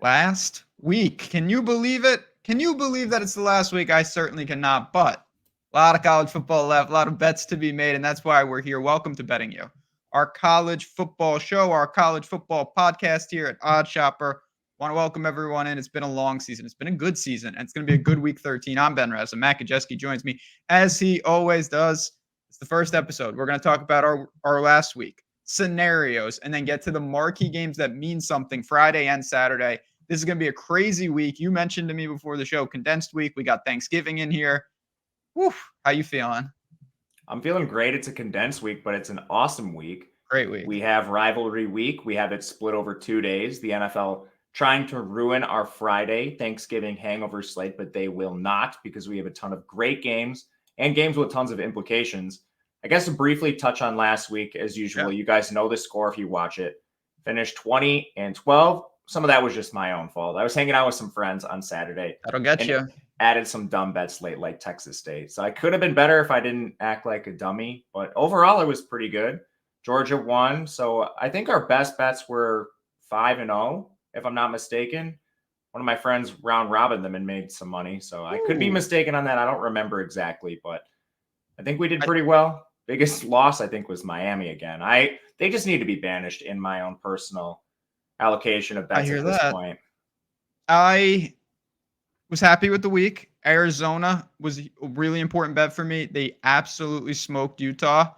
Last week. Can you believe it? Can you believe that it's the last week? I certainly cannot, but a lot of college football left, a lot of bets to be made, and that's why we're here. Welcome to Betting You, our college football show, our college football podcast here at Odd Shopper. Want to welcome everyone in. It's been a long season. It's been a good season, and it's going to be a good week 13. I'm Ben Rasa. Matt Gajewski joins me, as he always does. It's the first episode. We're going to talk about our last week, scenarios, and then get to the marquee games that mean something Friday and Saturday. This is going to be a crazy week. You mentioned to me before the show, condensed week. We got Thanksgiving in here. Woo, how you feeling? I'm feeling great. It's a condensed week, but it's an awesome week. Great week. We have rivalry week. We have it split over 2 days. The NFL trying to ruin our Friday Thanksgiving hangover slate, but they will not because we have a ton of great games and games with tons of implications. I guess to briefly touch on last week, as usual, You guys know the score if you watch it. Finished 20-12. Some of that was just my own fault. I was hanging out with some friends on Saturday. That'll get you. Added some dumb bets late, like Texas State. So I could have been better if I didn't act like a dummy. But overall, it was pretty good. Georgia won. So I think our best bets were 5-0, if I'm not mistaken. One of my friends round robin them and made some money. So I could be mistaken on that. I don't remember exactly, but I think we did pretty well. Biggest loss, I think, was Miami again. They just need to be banished in my own personal allocation of bets at this point. I was happy with the week. Arizona was a really important bet for me. They absolutely smoked Utah.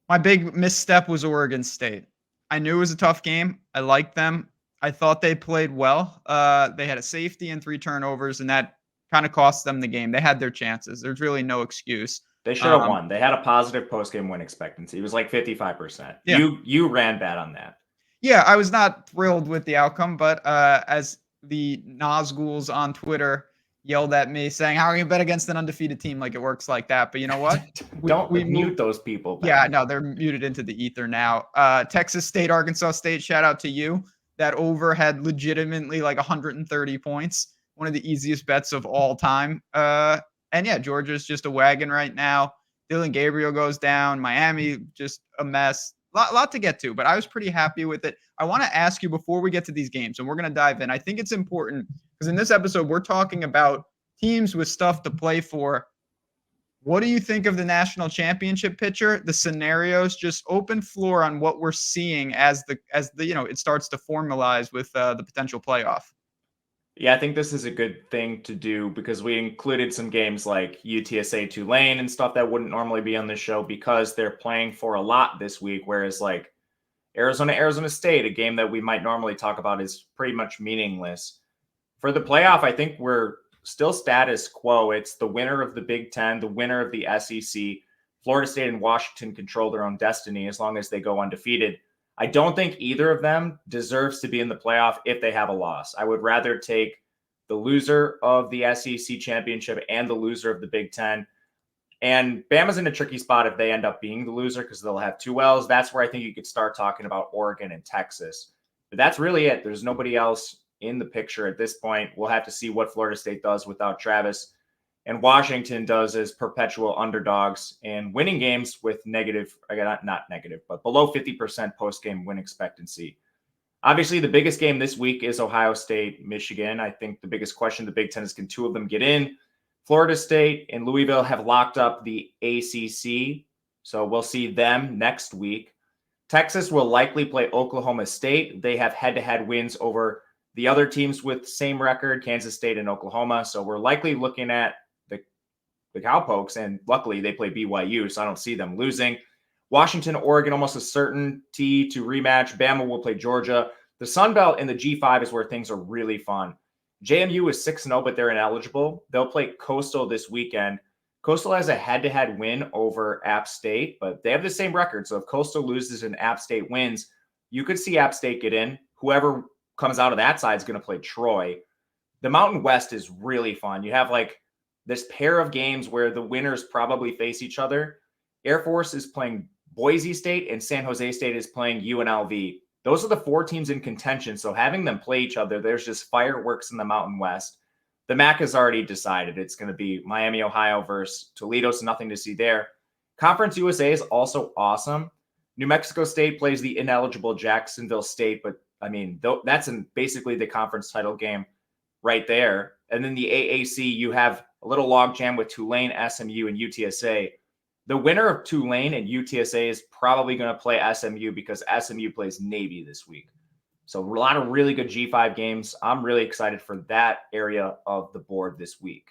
My big misstep was Oregon State. I knew it was a tough game. I liked them. I thought they played well. They had a safety and 3 turnovers, and that kind of cost them the game. They had their chances. There's really no excuse. They should have won. They had a positive post-game win expectancy. It was like 55%. Yeah. You ran bad on that. Yeah, I was not thrilled with the outcome, but as the Nazguls on Twitter yelled at me saying, how are you bet against an undefeated team like it works like that? But you know what? We mute those people. Ben. Yeah, no, they're muted into the ether now. Texas State, Arkansas State, shout out to you. That over had legitimately like 130 points. One of the easiest bets of all time. And yeah, Georgia's just a wagon right now. Dylan Gabriel goes down. Miami, just a mess. Lot to get to, but I was pretty happy with it. I want to ask you before we get to these games, and we're going to dive in. I think it's important because in this episode, we're talking about teams with stuff to play for. What do you think of the national championship picture? The scenarios, just open floor on what we're seeing as the it starts to formalize with the potential playoff. Yeah, I think this is a good thing to do because we included some games like UTSA Tulane and stuff that wouldn't normally be on this show because they're playing for a lot this week. Whereas like Arizona State, a game that we might normally talk about, is pretty much meaningless. For the playoff, I think we're still status quo. It's the winner of the Big Ten, the winner of the SEC. Florida State and Washington control their own destiny as long as they go undefeated. I don't think either of them deserves to be in the playoff if they have a loss. I would rather take the loser of the SEC championship and the loser of the Big Ten. And Bama's in a tricky spot if they end up being the loser because they'll have 2 L's. That's where I think you could start talking about Oregon and Texas. But that's really it. There's nobody else in the picture at this point. We'll have to see what Florida State does without Travis. And Washington does as perpetual underdogs and winning games with negative, not negative, but below 50% post-game win expectancy. Obviously, the biggest game this week is Ohio State, Michigan. I think the biggest question the Big Ten is, can 2 of them get in? Florida State and Louisville have locked up the ACC, so we'll see them next week. Texas will likely play Oklahoma State. They have head-to-head wins over the other teams with the same record, Kansas State and Oklahoma. So we're likely looking at the Cowpokes, and luckily they play BYU, so I don't see them losing. Washington, Oregon, almost a certainty to rematch. Bama will play Georgia. The Sun Belt and the G5 is where things are really fun. JMU is 6-0, but they're ineligible. They'll play Coastal this weekend. Coastal has a head-to-head win over App State, but they have the same record. So if Coastal loses and App State wins, you could see App State get in. Whoever comes out of that side is going to play Troy. The Mountain West is really fun. You have like this pair of games where the winners probably face each other. Air Force is playing Boise State and San Jose State is playing UNLV. Those are the 4 teams in contention. So having them play each other, there's just fireworks in the Mountain West. The MAC has already decided it's going to be Miami, Ohio versus Toledo, so nothing to see there. Conference USA is also awesome. New Mexico State plays the ineligible Jacksonville State, but I mean, that's basically the conference title game right there. And then the AAC, you have a little logjam with Tulane, SMU, and UTSA. The winner of Tulane and UTSA is probably going to play SMU because SMU plays Navy this week. So a lot of really good G5 games. I'm really excited for that area of the board this week.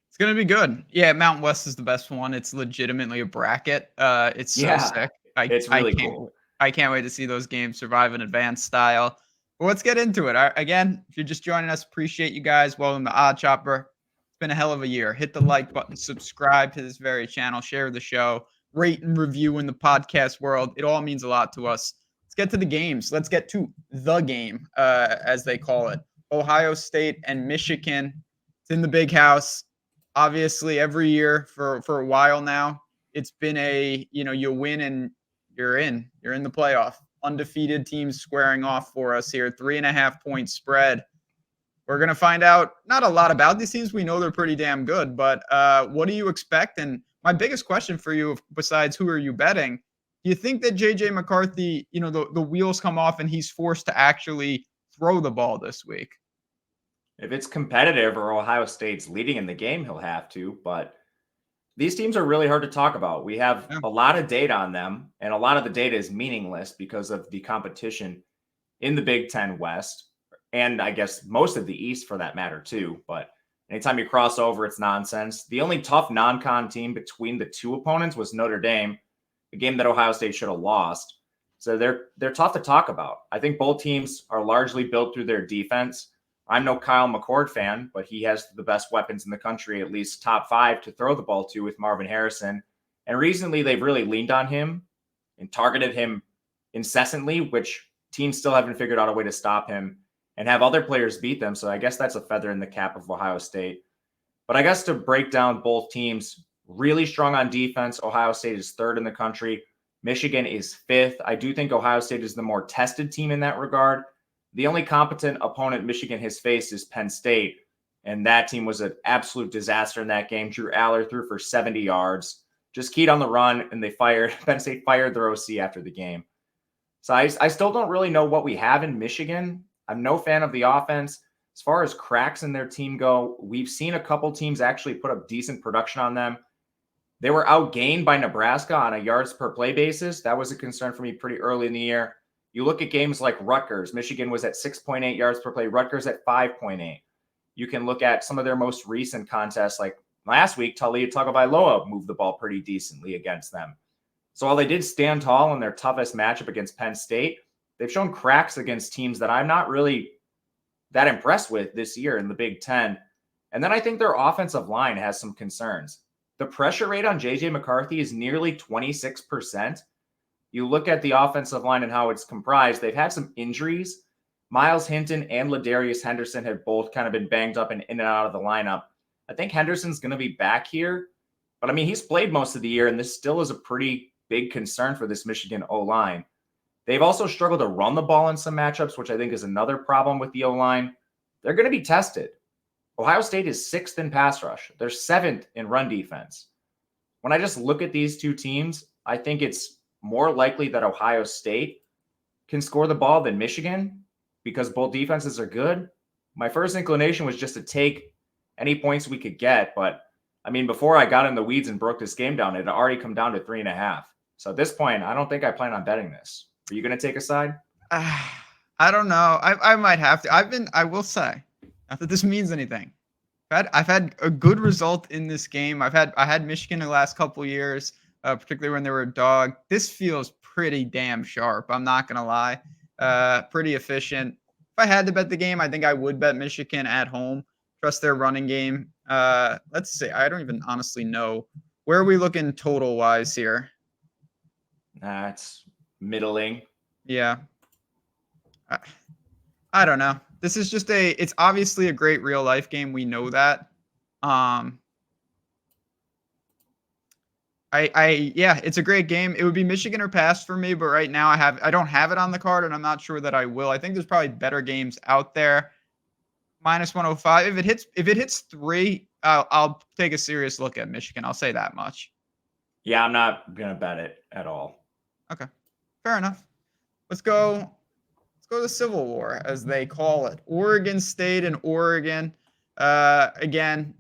It's going to be good. Yeah, Mountain West is the best one. It's legitimately a bracket. It's so sick. It's really cool. I can't wait to see those games survive in advanced style. But let's get into it. Again, if you're just joining us, appreciate you guys. Welcome to Odd Chopper. It's been a hell of a year. Hit the like button, subscribe to this very channel, share the show, rate and review in the podcast world. It all means a lot to us. Let's get to the games. Let's get to the game, as they call it. Ohio State and Michigan. It's in the big house. Obviously, every year for a while now, it's been you win and you're in the playoff. Undefeated teams squaring off for us here. 3.5-point spread. We're going to find out not a lot about these teams. We know they're pretty damn good, but what do you expect? And my biggest question for you, besides who are you betting, do you think that J.J. McCarthy, the wheels come off and he's forced to actually throw the ball this week? If it's competitive or Ohio State's leading in the game, he'll have to. But these teams are really hard to talk about. We have a lot of data on them, and a lot of the data is meaningless because of the competition in the Big Ten West, and I guess most of the East for that matter too. But anytime you cross over, it's nonsense. The only tough non-con team between the two opponents was Notre Dame, a game that Ohio State should have lost. So they're tough to talk about. I think both teams are largely built through their defense. I'm no Kyle McCord fan, but he has the best weapons in the country, at least top 5 to throw the ball to with Marvin Harrison. And recently they've really leaned on him and targeted him incessantly, which teams still haven't figured out a way to stop him and have other players beat them. So I guess that's a feather in the cap of Ohio State. But I guess to break down both teams, really strong on defense. Ohio State is 3rd in the country. Michigan is 5th. I do think Ohio State is the more tested team in that regard. The only competent opponent Michigan has faced is Penn State, and that team was an absolute disaster in that game. Drew Aller threw for 70 yards, just keyed on the run, and Penn State fired their OC after the game. So I still don't really know what we have in Michigan. I'm no fan of the offense. As far as cracks in their team go, we've seen a couple teams actually put up decent production on them. They were outgained by Nebraska on a yards per play basis. That was a concern for me pretty early in the year. You look at games like Rutgers. Michigan was at 6.8 yards per play. Rutgers at 5.8. You can look at some of their most recent contests. Like last week, Taulia Tagovailoa moved the ball pretty decently against them. So while they did stand tall in their toughest matchup against Penn State, they've shown cracks against teams that I'm not really that impressed with this year in the Big Ten. And then I think their offensive line has some concerns. The pressure rate on J.J. McCarthy is nearly 26%. You look at the offensive line and how it's comprised. They've had some injuries. Miles Hinton and Ladarius Henderson have both kind of been banged up and in and out of the lineup. I think Henderson's going to be back here. But, I mean, he's played most of the year, and this still is a pretty big concern for this Michigan O-line. They've also struggled to run the ball in some matchups, which I think is another problem with the O-line. They're going to be tested. Ohio State is 6th in pass rush. They're 7th in run defense. When I just look at these two teams, I think it's more likely that Ohio State can score the ball than Michigan because both defenses are good. My first inclination was just to take any points we could get. But, I mean, before I got in the weeds and broke this game down, it had already come down to 3.5. So at this point, I don't think I plan on betting this. Are you going to take a side? I don't know. I might have to. I will say, not that this means anything. I've had a good result in this game. I had Michigan the last couple years. Particularly when they were a dog. This feels pretty damn sharp. I'm not going to lie. Pretty efficient. If I had to bet the game, I think I would bet Michigan at home. Trust their running game. Let's see. I don't even honestly know. Where are we looking total-wise here? It's middling. Yeah. I don't know. This is just it's obviously a great real-life game. We know that. Yeah, it's a great game. It would be Michigan or pass for me, but right now I don't have it on the card, and I'm not sure that I will. I think there's probably better games out there. -105. If it hits 3, I'll take a serious look at Michigan. I'll say that much. Yeah, I'm not gonna bet it at all. Okay, fair enough. Let's go let's go to Civil War, as they call it. Oregon State and Oregon. Again,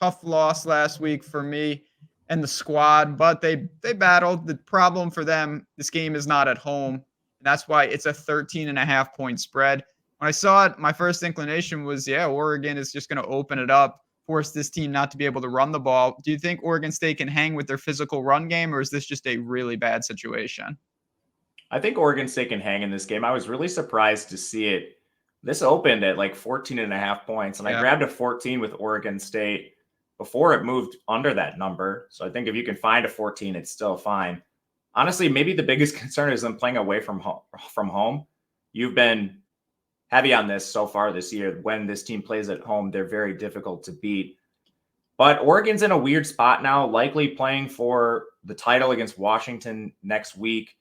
tough loss last week for me and the squad, but they battled. The problem for them, this game is not at home, and that's why it's a 13.5 point spread. When I saw it, my first inclination was, yeah, Oregon is just going to open it up, force this team not to be able to run the ball. Do you think Oregon State can hang with their physical run game, or is this just a really bad situation? I think Oregon State can hang in this game. I was really surprised to see it. This opened at like 14.5 points, and I grabbed a 14 with Oregon State before it moved under that number. So I think if you can find a 14, it's still fine. Honestly, maybe the biggest concern is them playing away from home. You've been heavy on this so far this year. When this team plays at home, they're very difficult to beat. But Oregon's in a weird spot now, likely playing for the title against Washington next week.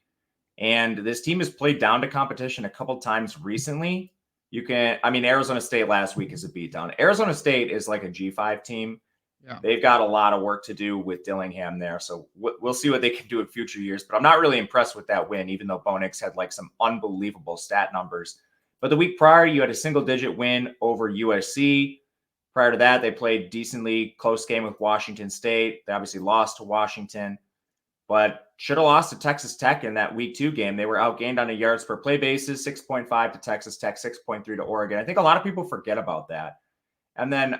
And this team has played down to competition a couple times recently. Arizona State last week is a beatdown. Arizona State is like a G5 team. Yeah. They've got a lot of work to do with Dillingham there. So we'll see what they can do in future years. But I'm not really impressed with that win, even though Bo Nix had like some unbelievable stat numbers. But the week prior, you had a single-digit win over USC. Prior to that, they played decently close game with Washington State. They obviously lost to Washington, but should have lost to Texas Tech in that week 2 game. They were outgained on a yards per play basis, 6.5 to Texas Tech, 6.3 to Oregon. I think a lot of people forget about that. And then,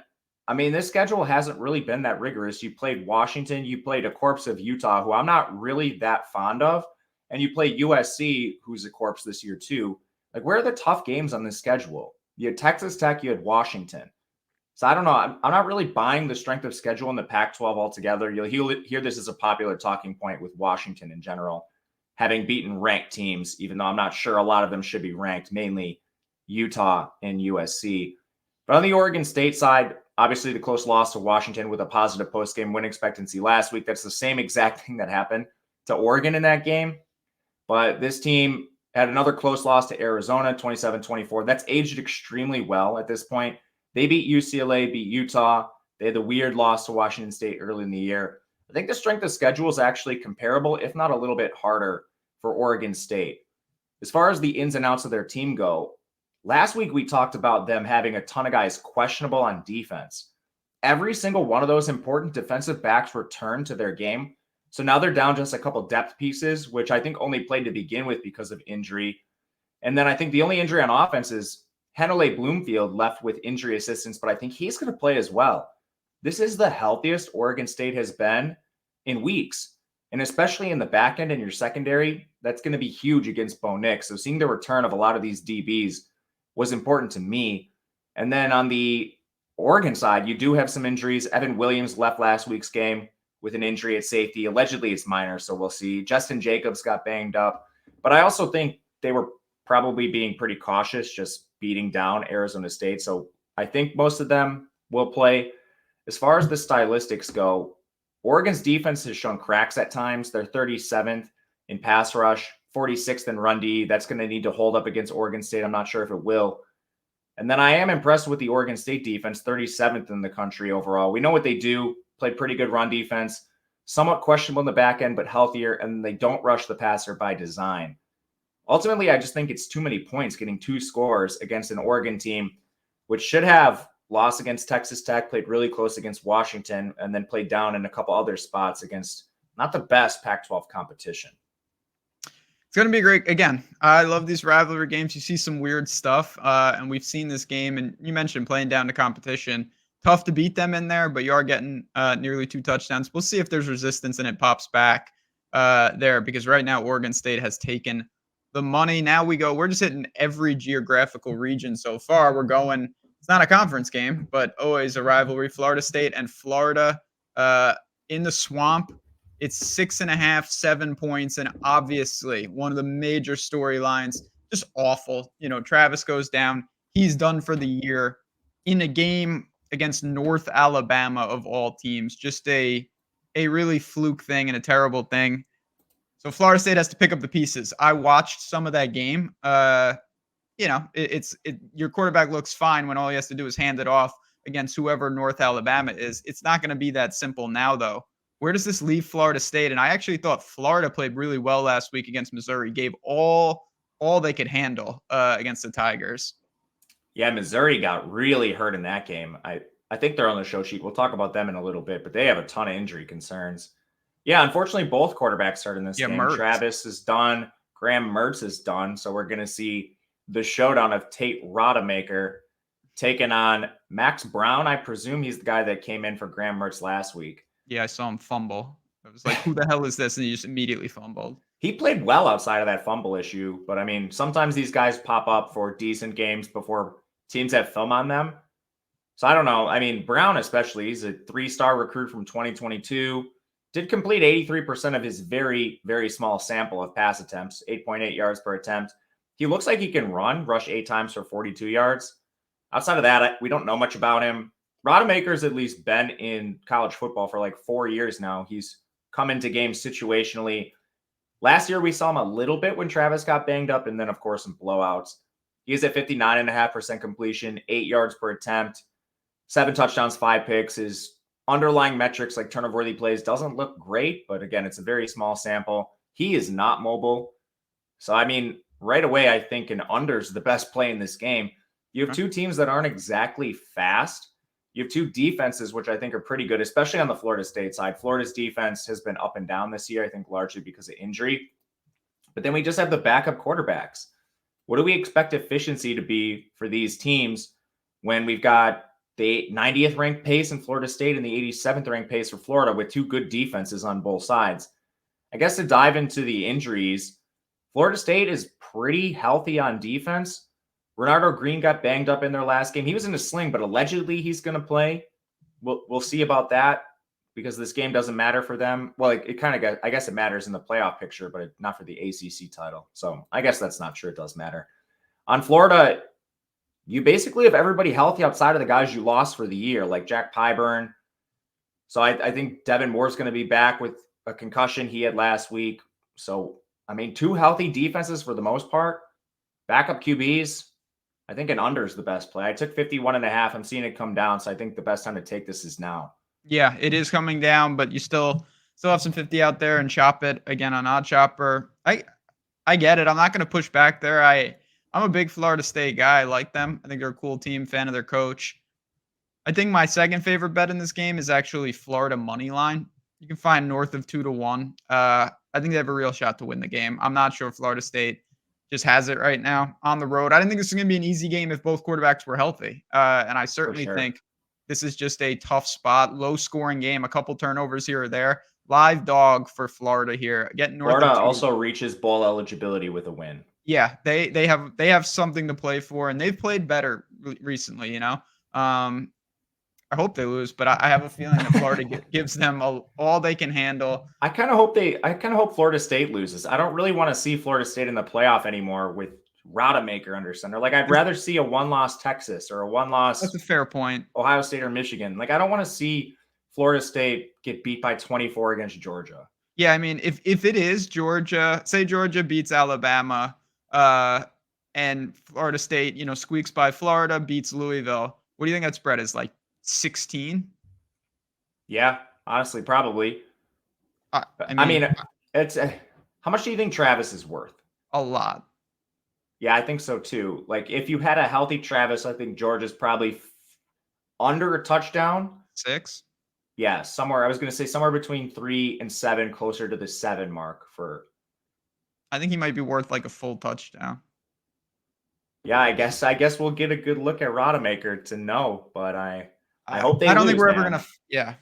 this schedule hasn't really been that rigorous. You played Washington, you played a corpse of Utah, who I'm not really that fond of, and you play USC, who's a corpse this year too. Like, where are the tough games on this schedule? You had Texas Tech, you had Washington. So I don't know. I'm not really buying the strength of schedule in the Pac-12 altogether. You'll hear this as a popular talking point with Washington in general, having beaten ranked teams, even though I'm not sure a lot of them should be ranked, mainly Utah and USC. But on the Oregon State side, obviously the close loss to Washington with a positive post-game win expectancy last week. That's the same exact thing that happened to Oregon in that game. But this team had another close loss to Arizona, 27-24. That's aged extremely well at this point. They beat UCLA, beat Utah. They had the weird loss to Washington State early in the year. I think the strength of schedule is actually comparable, if not a little bit harder, for Oregon State. As far as the ins and outs of their team go, last week we talked about them having a ton of guys questionable on defense. Every single one of those important defensive backs returned to their game. So now they're down just a couple depth pieces, which I think only played to begin with because of injury. And then I think the only injury on offense is Henele Bloomfield left with injury assistance, but I think he's going to play as well. This is the healthiest Oregon State has been in weeks. And especially in the back end and your secondary, that's going to be huge against Bo Nix. So seeing the return of a lot of these DBs was important to me. And then on the Oregon side, you do have some injuries. Evan Williams left last week's game with an injury at safety. Allegedly, it's minor, so we'll see. Justin Jacobs got banged up. But I also think they were probably being pretty cautious, just beating down Arizona State. So I think most of them will play. As far as the stylistics go, Oregon's defense has shown cracks at times. They're 37th in pass rush, 46th in run D. That's going to need to hold up against Oregon State. I'm not sure if it will. And then I am impressed with the Oregon State defense, 37th in the country overall. We know what they do. Played pretty good run defense, somewhat questionable in the back end, but healthier, and they don't rush the passer by design. Ultimately, I just think it's too many points getting 2 scores against an Oregon team, which should have lost against Texas Tech, played really close against Washington, and then played down in a couple other spots against not the best Pac-12 competition. It's going to be great. Again, I love these rivalry games. You see some weird stuff, and we've seen this game, and you mentioned playing down to competition. Tough to beat them in there, but you are getting nearly 2 touchdowns. We'll see if there's resistance and it pops back there, because right now Oregon State has taken the money. Now we're just hitting every geographical region so far. We're going, it's not a conference game, but always a rivalry. Florida State and Florida in the swamp. It's 6.5, 7 points. And obviously one of the major storylines, just awful. Travis goes down. He's done for the year in a game against North Alabama of all teams. Just a really fluke thing and a terrible thing. So Florida State has to pick up the pieces. I watched some of that game. Your quarterback looks fine when all he has to do is hand it off against whoever North Alabama is. It's not going to be that simple now, though. Where does this leave Florida State? And I actually thought Florida played really well last week against Missouri, gave all all they could handle against the Tigers. Yeah, Missouri got really hurt in that game. I think they're on the show sheet. We'll talk about them in a little bit, but they have a ton of injury concerns. Yeah, unfortunately, both quarterbacks started in this game. Mertz. Travis is done. Graham Mertz is done. So we're going to see the showdown of Tate Rodemaker taking on Max Brown. I presume he's the guy that came in for Graham Mertz last week. Yeah, I saw him fumble. I was like, who the hell is this? And he just immediately fumbled. He played well outside of that fumble issue, but I mean, sometimes these guys pop up for decent games before teams have film on them. So I don't know. I mean, Brown especially, he's a 3-star recruit from 2022. Did complete 83% of his very, very small sample of pass attempts, 8.8 yards per attempt. He looks like he can rush 8 times for 42 yards. Outside of that, we don't know much about him. Rodemaker's at least been in college football for like 4 years now. He's come into games situationally. Last year, we saw him a little bit when Travis got banged up, and then, of course, some blowouts. He's at 59.5% completion, 8 yards per attempt, 7 touchdowns, 5 picks. His underlying metrics like turnover-worthy plays doesn't look great, but again, it's a very small sample. He is not mobile. So, I mean, right away, I think an under is the best play in this game. You have two teams that aren't exactly fast. You have two defenses, which I think are pretty good, especially on the Florida State side. Florida's defense has been up and down this year, I think largely because of injury. But then we just have the backup quarterbacks. What do we expect efficiency to be for these teams when we've got the 90th ranked pace in Florida State and the 87th ranked pace for Florida with two good defenses on both sides? I guess to dive into the injuries, Florida State is pretty healthy on defense. Renardo Green got banged up in their last game. He was in a sling, but allegedly he's going to play. We'll see about that because this game doesn't matter for them. Well, it kind of, I guess it matters in the playoff picture, but not for the ACC title. So I guess that's not true. It does matter. On Florida, you basically have everybody healthy outside of the guys you lost for the year, like Jack Pyburn. So I think Devin Moore's going to be back with a concussion he had last week. So, I mean, two healthy defenses for the most part. Backup QBs. I think an under is the best play. I took 51.5. I'm seeing it come down, so I think the best time to take this is now. Yeah, it is coming down, but you still have some 50 out there and chop it again on Odd Chopper. I get it. I'm not going to push back there. I'm a big Florida State guy. I like them. I think they're a cool team, fan of their coach. I think my second favorite bet in this game is actually Florida money line. You can find north of 2-1. I think they have a real shot to win the game. I'm not sure if Florida State just has it right now on the road. I didn't think this was going to be an easy game if both quarterbacks were healthy. And I certainly think this is just a tough spot, low scoring game, a couple turnovers here or there. Live dog for Florida here. Getting north Florida also reaches bowl eligibility with a win. Yeah, they have something to play for, and they've played better recently, you know. I hope they lose, but I have a feeling that Florida gives them all they can handle. I kind of hope Florida State loses. I don't really want to see Florida State in the playoff anymore with Rodemaker under center. Like, I'd rather see a one-loss Texas or a one-loss. That's a fair point. Ohio State or Michigan. Like, I don't want to see Florida State get beat by 24 against Georgia. Yeah, I mean, if it is Georgia, say Georgia beats Alabama, and Florida State, squeaks by Florida, beats Louisville. What do you think that spread is, like 16? Yeah, honestly, probably. I mean it's how much do you think Travis is worth? A lot. Yeah, I think so too. Like, if you had a healthy Travis, I think Georgia's probably under a touchdown. 6? Yeah, I was going to say somewhere between 3 and 7, closer to the 7 mark for. I think he might be worth like a full touchdown. Yeah, I guess we'll get a good look at Rodemaker to know, but I hope they. I don't think we're ever gonna. Yeah,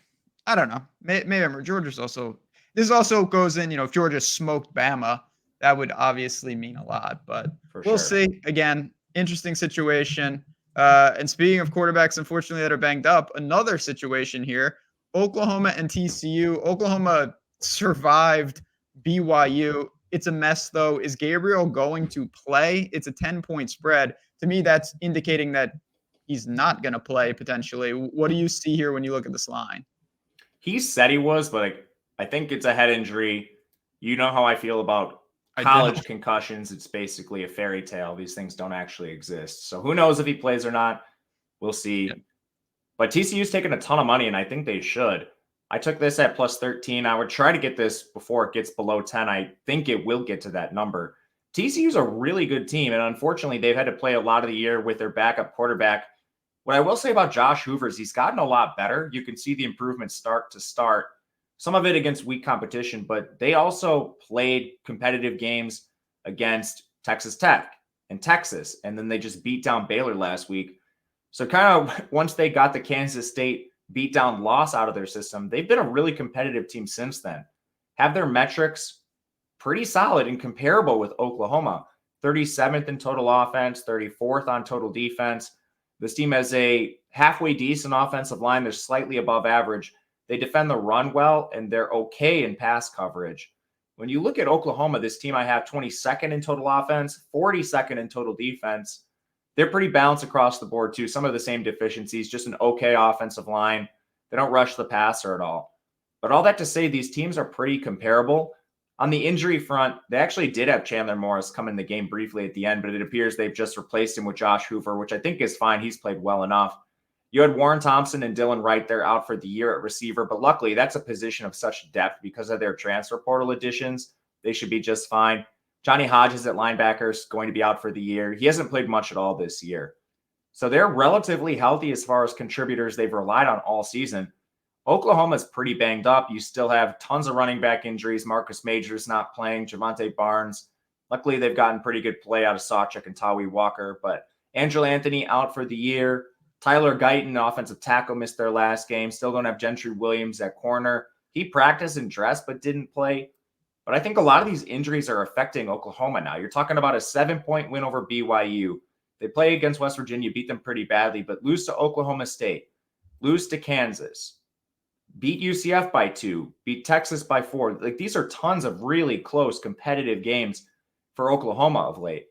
I don't know. Maybe Georgia's also. This also goes in. If Georgia smoked Bama, that would obviously mean a lot. But we'll see. Again, interesting situation. And speaking of quarterbacks, unfortunately, that are banged up, another situation here: Oklahoma and TCU. Oklahoma survived BYU. It's a mess, though. Is Gabriel going to play? It's a 10-point spread. To me, that's indicating that he's not going to play potentially. What do you see here when you look at this line? He said he was, but I think it's a head injury. You know how I feel about college concussions. It's basically a fairy tale. These things don't actually exist. So who knows if he plays or not? We'll see. Yeah. But TCU's taking a ton of money, and I think they should. I took this at plus 13. I would try to get this before it gets below 10. I think it will get to that number. TCU's a really good team, and unfortunately, they've had to play a lot of the year with their backup quarterback. What I will say about Josh Hoover is he's gotten a lot better. You can see the improvement start to start. Some of it against weak competition, but they also played competitive games against Texas Tech and Texas, and then they just beat down Baylor last week. So kind of once they got the Kansas State beatdown loss out of their system, they've been a really competitive team since then. Have their metrics pretty solid and comparable with Oklahoma. 37th in total offense, 34th on total defense. This team has a halfway decent offensive line. They're slightly above average. They defend the run well, and they're okay in pass coverage. When you look at Oklahoma, this team I have 22nd in total offense, 42nd in total defense. They're pretty balanced across the board, too. Some of the same deficiencies, just an okay offensive line. They don't rush the passer at all. But all that to say, these teams are pretty comparable. On the injury front, they actually did have Chandler Morris come in the game briefly at the end, but it appears they've just replaced him with Josh Hoover, which I think is fine. He's played well enough. You had Warren Thompson and Dylan Wright there out for the year at receiver, but luckily that's a position of such depth because of their transfer portal additions. They should be just fine. Johnny Hodges at linebacker is going to be out for the year. He hasn't played much at all this year. So they're relatively healthy as far as contributors they've relied on all season. Oklahoma's pretty banged up. You still have tons of running back injuries. Marcus Majors not playing. Javonte Barnes. Luckily, they've gotten pretty good play out of Sawchuk and Tawi Walker. But Angelo Anthony out for the year. Tyler Guyton, offensive tackle, missed their last game. Still don't have Gentry Williams at corner. He practiced and dressed but didn't play. But I think a lot of these injuries are affecting Oklahoma now. You're talking about a 7-point win over BYU. They play against West Virginia, beat them pretty badly, but lose to Oklahoma State, lose to Kansas, beat UCF by 2, beat Texas by 4. Like, these are tons of really close competitive games for Oklahoma of late.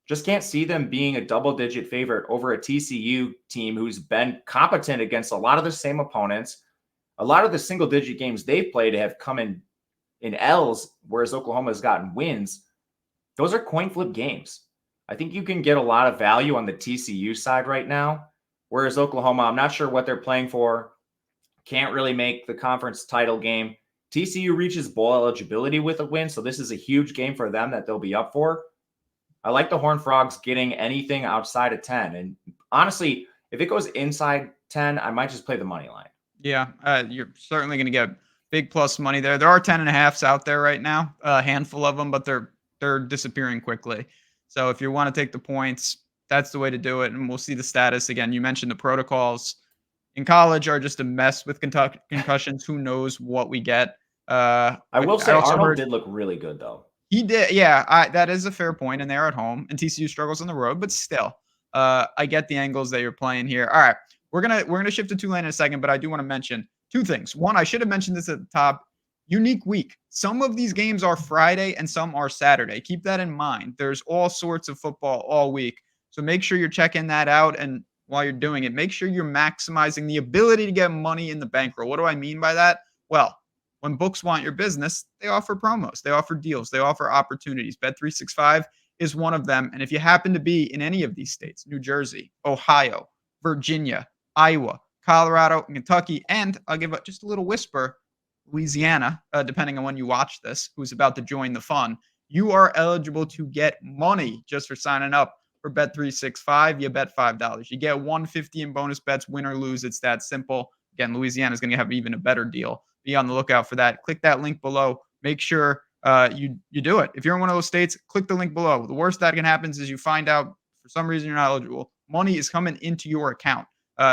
Just can't see them being a double-digit favorite over a TCU team who's been competent against a lot of the same opponents. A lot of the single-digit games they've played have come in L's, whereas Oklahoma has gotten wins. Those are coin flip games. I think you can get a lot of value on the TCU side right now, whereas Oklahoma, I'm not sure what they're playing for. Can't really make the conference title game. TCU reaches bowl eligibility with a win, so this is a huge game for them that they'll be up for. I like the Horned Frogs getting anything outside of 10. And honestly, if it goes inside 10, I might just play the money line. Yeah, you're certainly going to get big plus money there. There are 10.5s out there right now, a handful of them, but they're disappearing quickly. So if you want to take the points, that's the way to do it. And we'll see the status. Again, you mentioned the protocols in college are just a mess with concussions. Who knows what we get? I will say Arnold did look really good, though. He did. Yeah, that is a fair point, and they're at home, and TCU struggles on the road, but still, I get the angles that you're playing here. All right, we're gonna shift to Tulane in a second, but I do want to mention two things. One, I should have mentioned this at the top. Unique week. Some of these games are Friday and some are Saturday. Keep that in mind. There's all sorts of football all week, so make sure you're checking that out. And while you're doing it, make sure you're maximizing the ability to get money in the bankroll. What do I mean by that? Well, when books want your business, they offer promos, they offer deals, they offer opportunities. Bet365 is one of them. And if you happen to be in any of these states, New Jersey, Ohio, Virginia, Iowa, Colorado, and Kentucky, and I'll give just a little whisper, Louisiana, depending on when you watch this, who's about to join the fun, you are eligible to get money just for signing up for Bet365. You bet $5. You get $150 in bonus bets, win or lose. It's that simple. Again, Louisiana is going to have even a better deal. Be on the lookout for that. Click that link below. Make sure you do it. If you're in one of those states, click the link below. The worst that can happen is you find out for some reason you're not eligible. Money is coming into your account.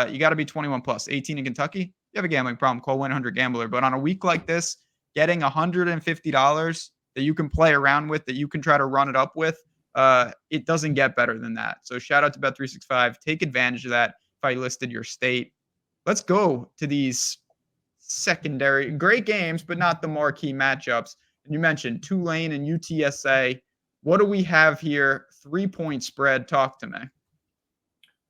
You got to be 21 plus. 18 in Kentucky. You have a gambling problem, call 1-800-GAMBLER. But on a week like this, getting $150 that you can play around with, that you can try to run it up with, it doesn't get better than that. So shout out to Bet365. Take advantage of that if I listed your state. Let's go to these secondary, great games, but not the marquee matchups. And you mentioned Tulane and UTSA. What do we have here? 3-point spread. Talk to me.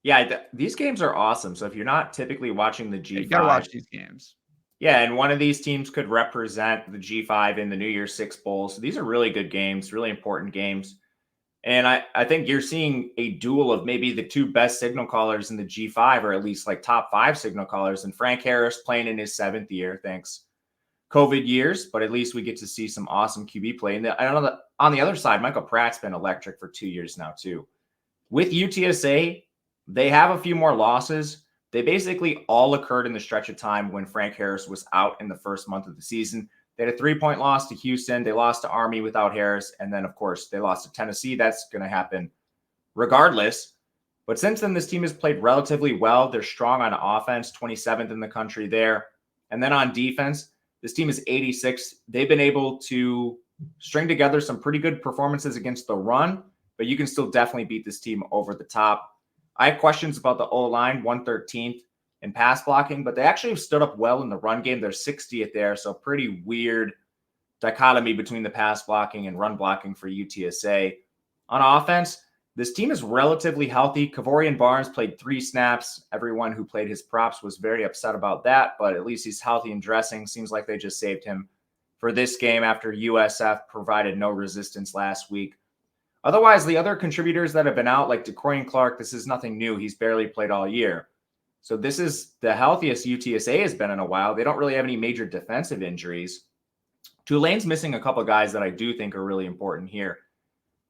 Yeah, these games are awesome. So if you're not typically watching the G5, you gotta watch these games. Yeah, and one of these teams could represent the G5 in the New Year's Six Bowl. So these are really good games, really important games. And I think you're seeing a duel of maybe the two best signal callers in the G5, or at least like top 5 signal callers. And Frank Harris playing in his 7th year. Thanks, COVID years, but at least we get to see some awesome QB play. And I don't know that on the other side, Michael Pratt's been electric for 2 years now too. With UTSA, they have a few more losses. They basically all occurred in the stretch of time when Frank Harris was out in the first month of the season. They had a 3-point loss to Houston. They lost to Army without Harris. And then, of course, they lost to Tennessee. That's going to happen regardless. But since then, this team has played relatively well. They're strong on offense, 27th in the country there. And then on defense, this team is 86th. They've been able to string together some pretty good performances against the run, but you can still definitely beat this team over the top. I have questions about the O-line, 113th in pass blocking, but they actually have stood up well in the run game. They're 60th there, so pretty weird dichotomy between the pass blocking and run blocking for UTSA. On offense, this team is relatively healthy. Kavorian Barnes played 3 snaps. Everyone who played his props was very upset about that, but at least he's healthy and dressing. Seems like they just saved him for this game after USF provided no resistance last week. Otherwise, the other contributors that have been out, like DeCorian Clark, this is nothing new. He's barely played all year. So this is the healthiest UTSA has been in a while. They don't really have any major defensive injuries. Tulane's missing a couple guys that I do think are really important here.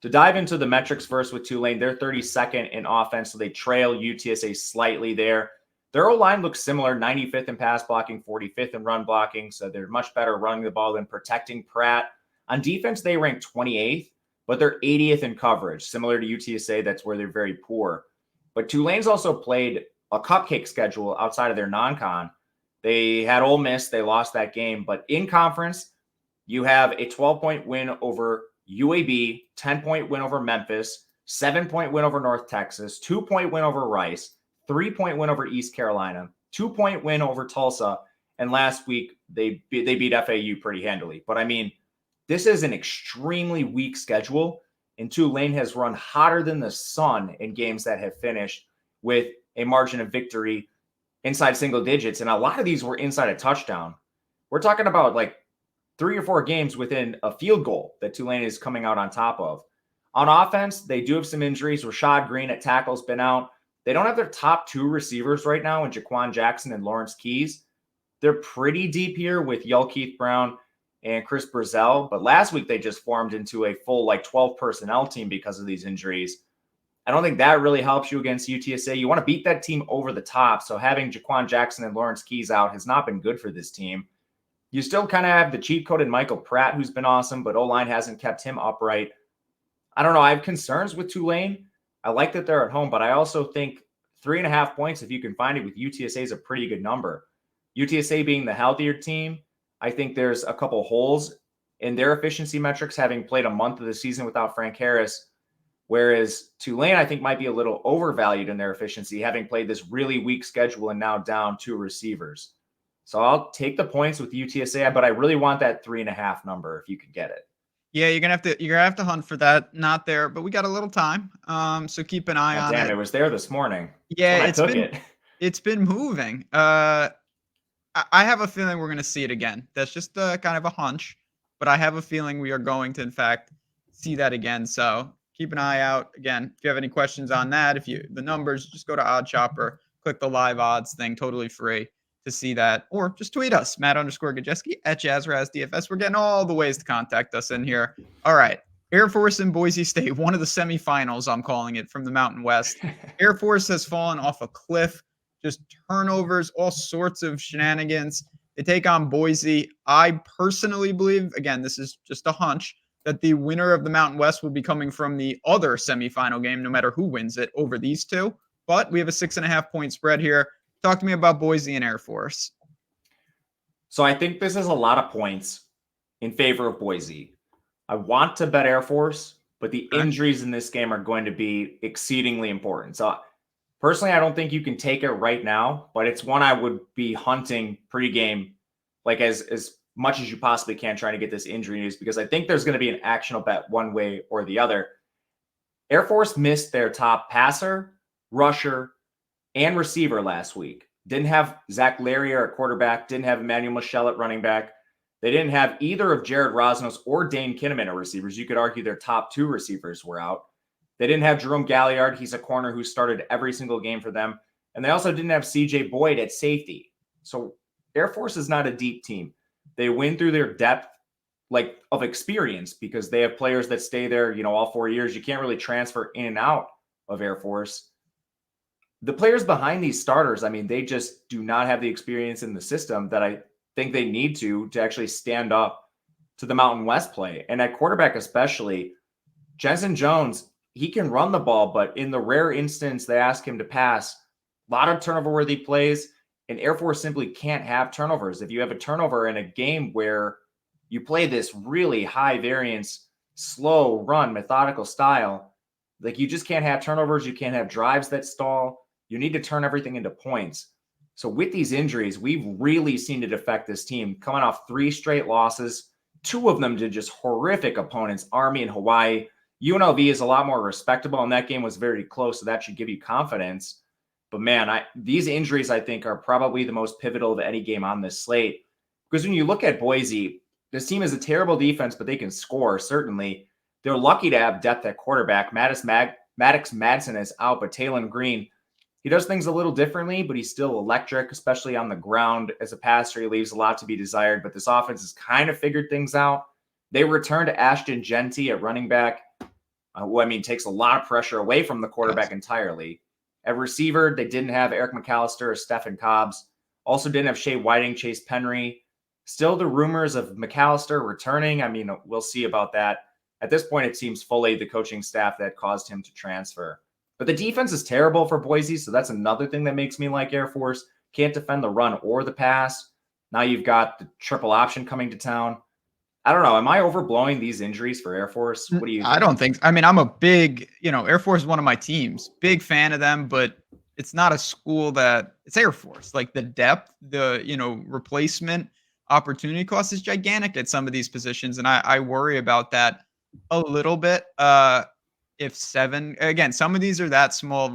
To dive into the metrics first with Tulane, they're 32nd in offense, so they trail UTSA slightly there. Their O-line looks similar, 95th in pass blocking, 45th in run blocking, so they're much better running the ball than protecting Pratt. On defense, they rank 28th, but they're 80th in coverage, similar to UTSA. That's where they're very poor. But Tulane's also played a cupcake schedule outside of their non-con. They had Ole Miss. They lost that game. But in conference, you have a 12-point win over UAB, 10-point win over Memphis, 7-point win over North Texas, 2-point win over Rice, 3-point win over East Carolina, 2-point win over Tulsa, and last week they beat FAU pretty handily. But I mean, this is an extremely weak schedule, and Tulane has run hotter than the sun in games that have finished with a margin of victory inside single digits, and a lot of these were inside a touchdown. We're talking about like 3 or 4 games within a field goal that Tulane is coming out on top of. On offense, they do have some injuries. Rashad Green at tackle's been out. They don't have their top 2 receivers right now in Jaquan Jackson and Lawrence Keys. They're pretty deep here with Keith Brown and Chris Brazell, but last week they just formed into a full 12 personnel team because of these injuries. I don't think that really helps you against UTSA. You want to beat that team over the top, so having Jaquan Jackson and Lawrence Keys out has not been good for this team. You still kind of have the cheat code in Michael Pratt, who's been awesome, but O-line hasn't kept him upright. I don't know. I have concerns with Tulane. I like that they're at home, but I also think 3.5 points, if you can find it with UTSA, is a pretty good number. UTSA being the healthier team, I think there's a couple holes in their efficiency metrics, having played a month of the season without Frank Harris, whereas Tulane, I think, might be a little overvalued in their efficiency, having played this really weak schedule and now down 2 receivers. So I'll take the points with UTSA, but I really want that 3.5 number if you could get it. Yeah, you're gonna have to hunt for that. Not there, but we got a little time. So keep an eye on it. Damn, it was there this morning. Yeah, it's been moving. I have a feeling we're gonna see it again. That's just kind of a hunch, but I have a feeling we are going to, in fact, see that again. So keep an eye out. Again, if you have any questions on that, the numbers, just go to Odd Chopper, click the live odds thing, totally free to see that, or just tweet us, Matt_Gajewski at JazzRazDFS. We're getting all the ways to contact us in here. All right. Air Force and Boise State, one of the semifinals, I'm calling it, from the Mountain West. Air Force has fallen off a cliff, just turnovers, all sorts of shenanigans. They take on Boise. I personally believe, again, this is just a hunch, that the winner of the Mountain West will be coming from the other semifinal game, no matter who wins it, over these two. But we have a 6.5 point spread here. Talk to me about Boise and Air Force. So I think this is a lot of points in favor of Boise. I want to bet Air Force, but the injuries in this game are going to be exceedingly important. So personally, I don't think you can take it right now, but it's one I would be hunting pregame, like as much as you possibly can, trying to get this injury news, because I think there's going to be an actionable bet one way or the other. Air Force missed their top passer, rusher, and receiver last week. Didn't have Zach Larrier at quarterback, didn't have Emmanuel Michelle at running back. They didn't have either of Jared Rosnos or Dane Kinnaman at receivers. You could argue their top 2 receivers were out. They didn't have Jerome Galliard. He's a corner who started every single game for them. And they also didn't have CJ Boyd at safety. So Air Force is not a deep team. they win through their depth of experience because they have players that stay there, all 4 years. You can't really transfer in and out of Air Force. The players behind these starters, I mean, they just do not have the experience in the system that I think they need to actually stand up to the Mountain West play. And at quarterback especially, Jensen Jones, he can run the ball, but in the rare instance they ask him to pass, a lot of turnover-worthy plays, and Air Force simply can't have turnovers. If you have a turnover in a game where you play this really high variance, slow run, methodical style, you just can't have turnovers. You can't have drives that stall. You need to turn everything into points. So with these injuries, we've really seen it affect this team. Coming off 3 straight losses, 2 of them to just horrific opponents, Army and Hawaii. UNLV is a lot more respectable, and that game was very close, so that should give you confidence. But man, these injuries, I think, are probably the most pivotal of any game on this slate. Because when you look at Boise, this team is a terrible defense, but they can score, certainly. They're lucky to have depth at quarterback. Maddox Madsen is out, but Talon Green, he does things a little differently, but he's still electric, especially on the ground. As a passer, he leaves a lot to be desired, but this offense has kind of figured things out. They return to Ashton Genty at running back, who, takes a lot of pressure away from the quarterback entirely. At receiver, they didn't have Eric McAllister or Stephen Cobbs. Also didn't have Shea Whiting, Chase Penry. Still the rumors of McAllister returning. We'll see about that. At this point, it seems fully the coaching staff that caused him to transfer. But the defense is terrible for Boise, so that's another thing that makes me like Air Force. Can't defend the run or the pass. Now you've got the triple option coming to town. I don't know. Am I overblowing these injuries for Air Force? What do you think? I don't think so. I'm a big, Air Force is one of my teams. Big fan of them, but it's not a school it's Air Force. Like the depth, the, replacement opportunity cost is gigantic at some of these positions. And I worry about that a little bit. If 7, again, some of these are that small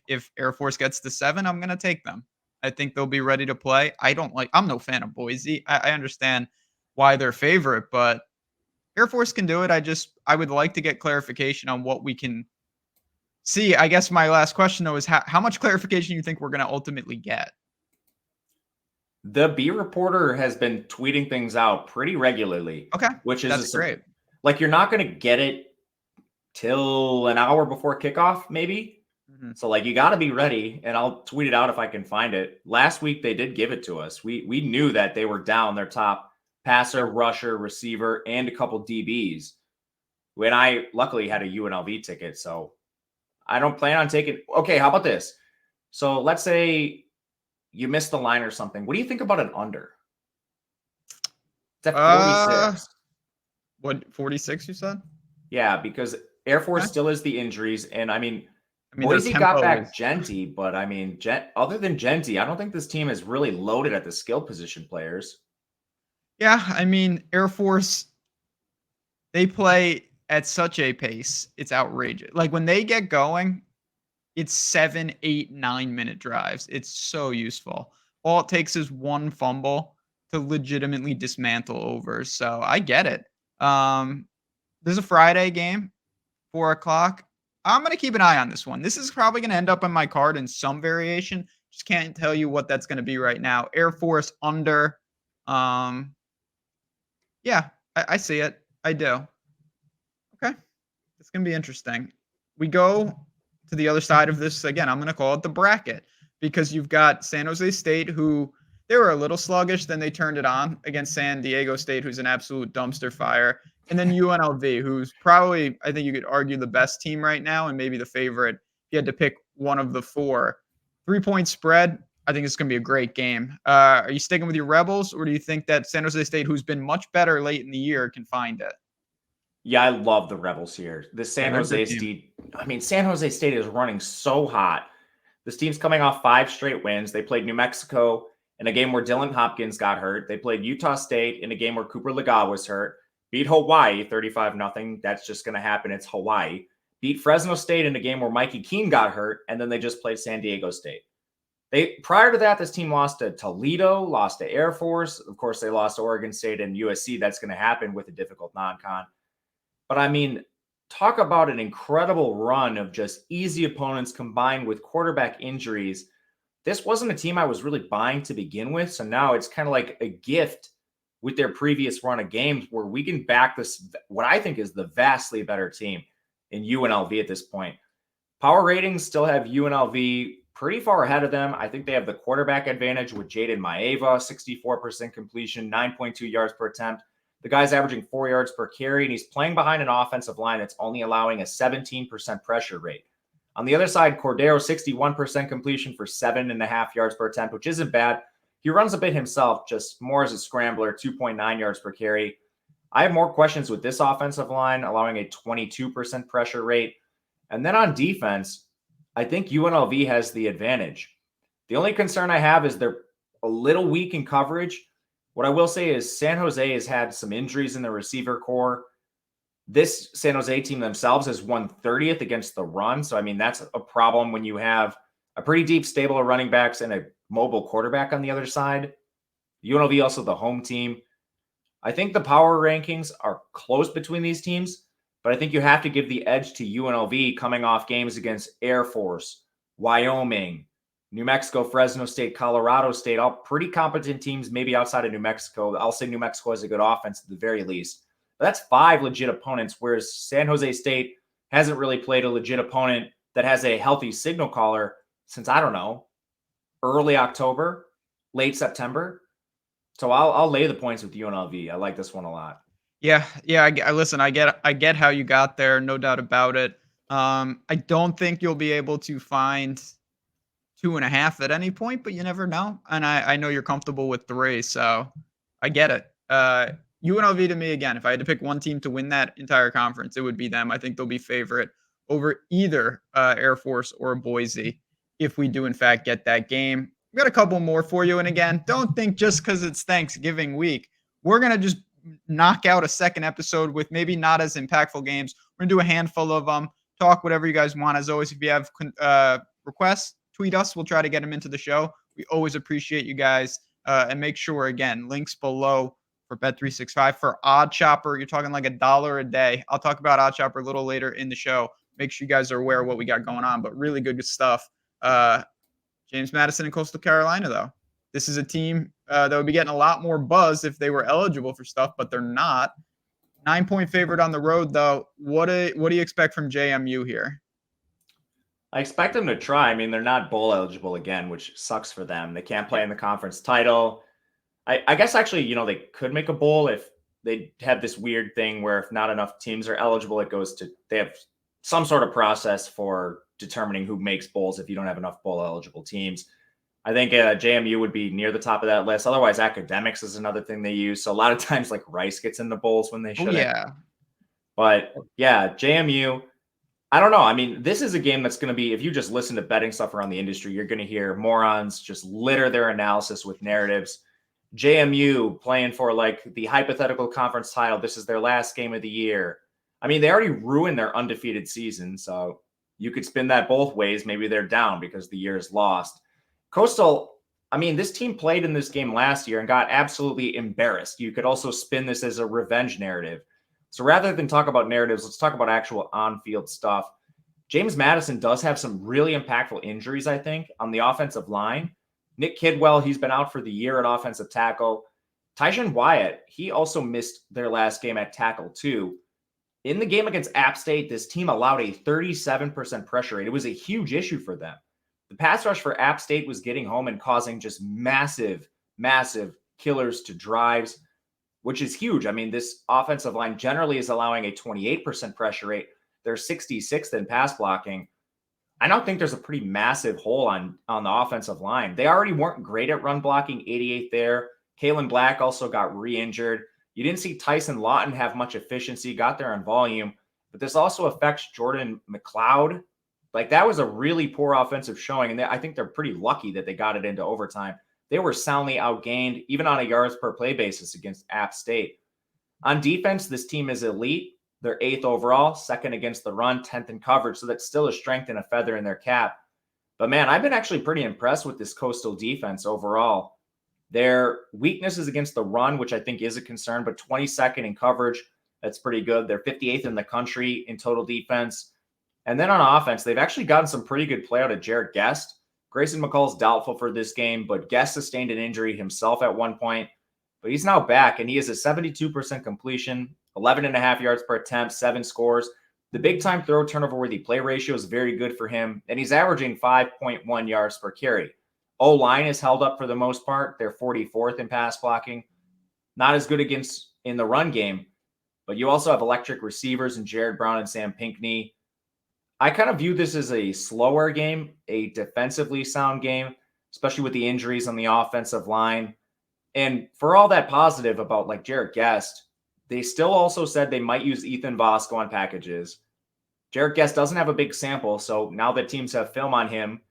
if Air Force gets to 7, I'm going to take them. I think they'll be ready to play. I'm no fan of Boise. I understand why they're favorite, but Air Force can do it. I would like to get clarification on what we can see. I guess my last question though is how much clarification you think we're going to ultimately get? The B reporter has been tweeting things out pretty regularly. Okay. Which is that's great. You're not going to get it till an hour before kickoff, maybe. Mm-hmm. So you got to be ready, and I'll tweet it out if I can find it. Last week they did give it to us. We knew that they were down their top passer, rusher, receiver, and a couple DBs. When I luckily had a UNLV ticket, so I don't plan on taking. Okay, how about this? So let's say you missed the line or something. What do you think about an under? It's at 46. What, 46 you said? Yeah, because Air Force still has the injuries, and Boise got back Genty, but other than Genty, I don't think this team is really loaded at the skill position players. Yeah, Air Force, they play at such a pace, it's outrageous. When they get going, it's 7, 8, 9-minute drives. It's so useful. All it takes is one fumble to legitimately dismantle overs. So I get it. There's a Friday game, 4:00. I'm going to keep an eye on this one. This is probably going to end up on my card in some variation. Just can't tell you what that's going to be right now. Air Force under. Yeah, I see it. I do. Okay. It's going to be interesting. We go to the other side of this. Again, I'm going to call it the bracket because you've got San Jose State, who they were a little sluggish. Then they turned it on against San Diego State, who's an absolute dumpster fire. And then UNLV, who's probably, I think you could argue, the best team right now and maybe the favorite. If you had to pick one of the 4. 3-point spread, I think it's going to be a great game. Are you sticking with your Rebels, or do you think that San Jose State, who's been much better late in the year, can find it? Yeah, I love the Rebels here. The San Jose State, San Jose State is running so hot. This team's coming off 5 straight wins. They played New Mexico in a game where Dylan Hopkins got hurt. They played Utah State in a game where Cooper Legas was hurt. Beat Hawaii 35-0. That's just going to happen. It's Hawaii. Beat Fresno State in a game where Mikey Keene got hurt, and then they just played San Diego State. Prior to that, this team lost to Toledo, lost to Air Force. Of course, they lost to Oregon State and USC. That's going to happen with a difficult non-con. But talk about an incredible run of just easy opponents combined with quarterback injuries. This wasn't a team I was really buying to begin with, so now it's kind of like a gift with their previous run of games where we can back this, what I think is the vastly better team in UNLV at this point. Power ratings still have UNLV pretty far ahead of them. I think they have the quarterback advantage with Jaden Maeva, 64% completion, 9.2 yards per attempt. The guy's averaging 4 yards per carry, and he's playing behind an offensive line that's only allowing a 17% pressure rate. On the other side, Cordero, 61% completion for 7.5 yards per attempt, which isn't bad. He runs a bit himself, just more as a scrambler, 2.9 yards per carry. I have more questions with this offensive line, allowing a 22% pressure rate. And then on defense, I think UNLV has the advantage. The only concern I have is they're a little weak in coverage. What I will say is San Jose has had some injuries in the receiver core. This San Jose team themselves has won 30th against the run. So, I mean, that's a problem when you have a pretty deep stable of running backs and a mobile quarterback on the other side. UNLV also the home team. I think the power rankings are close between these teams, but I think you have to give the edge to UNLV coming off games against Air Force, Wyoming, New Mexico, Fresno State, Colorado State, all pretty competent teams, maybe outside of New Mexico. I'll say New Mexico has a good offense at the very least. But that's 5 legit opponents, whereas San Jose State hasn't really played a legit opponent that has a healthy signal caller since, I don't know, early October, late September. So I'll lay the points with UNLV. I like this one a lot. Yeah, yeah. Listen. I get how you got there. No doubt about it. I don't think you'll be able to find 2.5 at any point, but you never know. And I know you're comfortable with 3, so I get it. UNLV to me again. If I had to pick one team to win that entire conference, it would be them. I think they'll be favorite over either Air Force or Boise if we do in fact get that game. We got a couple more for you. And again, don't think just because it's Thanksgiving week, we're going to just knock out a second episode with maybe not as impactful games. We're going to do a handful of them, talk whatever you guys want. As always, if you have requests, tweet us. We'll try to get them into the show. We always appreciate you guys. And make sure, again, links below for Bet365. For Odd Chopper, you're talking like $1 a day. I'll talk about Odd Chopper a little later in the show. Make sure you guys are aware of what we got going on, but really good stuff. James Madison and Coastal Carolina, though. This is a team that would be getting a lot more buzz if they were eligible for stuff, but they're not. 9-point favorite on the road, though. What do you expect from JMU here? I expect them to try. I mean, they're not bowl eligible again, which sucks for them. They can't play in the conference title. I guess actually, they could make a bowl if they have this weird thing where if not enough teams are eligible, they have some sort of process for determining who makes bowls if you don't have enough bowl eligible teams. I think JMU would be near the top of that list. Otherwise, academics is another thing they use. So a lot of times, like Rice gets in the bowls when they shouldn't. Yeah. But yeah, JMU, I don't know. I mean, this is a game that's going to be, if you just listen to betting stuff around the industry, you're going to hear morons just litter their analysis with narratives. JMU playing for like the hypothetical conference title. This is their last game of the year. I mean, they already ruined their undefeated season. So you could spin that both ways. Maybe they're down because the year is lost. Coastal, I mean, this team played in this game last year and got absolutely embarrassed. You could also spin this as a revenge narrative. So rather than talk about narratives, let's talk about actual on-field stuff. James Madison does have some really impactful injuries, I think, on the offensive line. Nick Kidwell, he's been out for the year at offensive tackle. Tyson Wyatt, he also missed their last game at tackle too. In the game against App State, this team allowed a 37% pressure rate. It was a huge issue for them. The pass rush for App State was getting home and causing just massive, massive killers to drives, which is huge. I mean, this offensive line generally is allowing a 28% pressure rate. They're 66th in pass blocking. I don't think there's a pretty massive hole on the offensive line. They already weren't great at run blocking, 88th there. Kalen Black also got re-injured. You didn't see Tyson Lawton have much efficiency, got there on volume, but this also affects Jordan McLeod. Like, that was a really poor offensive showing, and I think they're pretty lucky that they got it into overtime. They were soundly outgained, even on a yards per play basis against App State. On defense, this team is elite. They're 8th overall, 2nd against the run, 10th in coverage, so that's still a strength and a feather in their cap. But, man, I've been actually pretty impressed with this Coastal defense overall. Their weakness is against the run, which I think is a concern, but 22nd in coverage, that's pretty good. They're 58th in the country in total defense. And then on offense, they've actually gotten some pretty good play out of Jarrett Guest. Grayson McCall's doubtful for this game, but Guest sustained an injury himself at one point. but he's now back, and he is a 72% completion, 11.5 yards per attempt, 7 scores. The big-time throw turnover-worthy play ratio is very good for him, and he's averaging 5.1 yards per carry. O-line is held up for the most part. They're 44th in pass blocking. Not as good against in the run game, but you also have electric receivers in Jared Brown and Sam Pinckney. I kind of view this as a slower game, a defensively sound game, especially with the injuries on the offensive line. And for all that positive about like Jarrett Guest, they still also said they might use Ethan Bosco on packages. Jarrett Guest doesn't have a big sample, so now that teams have film on him,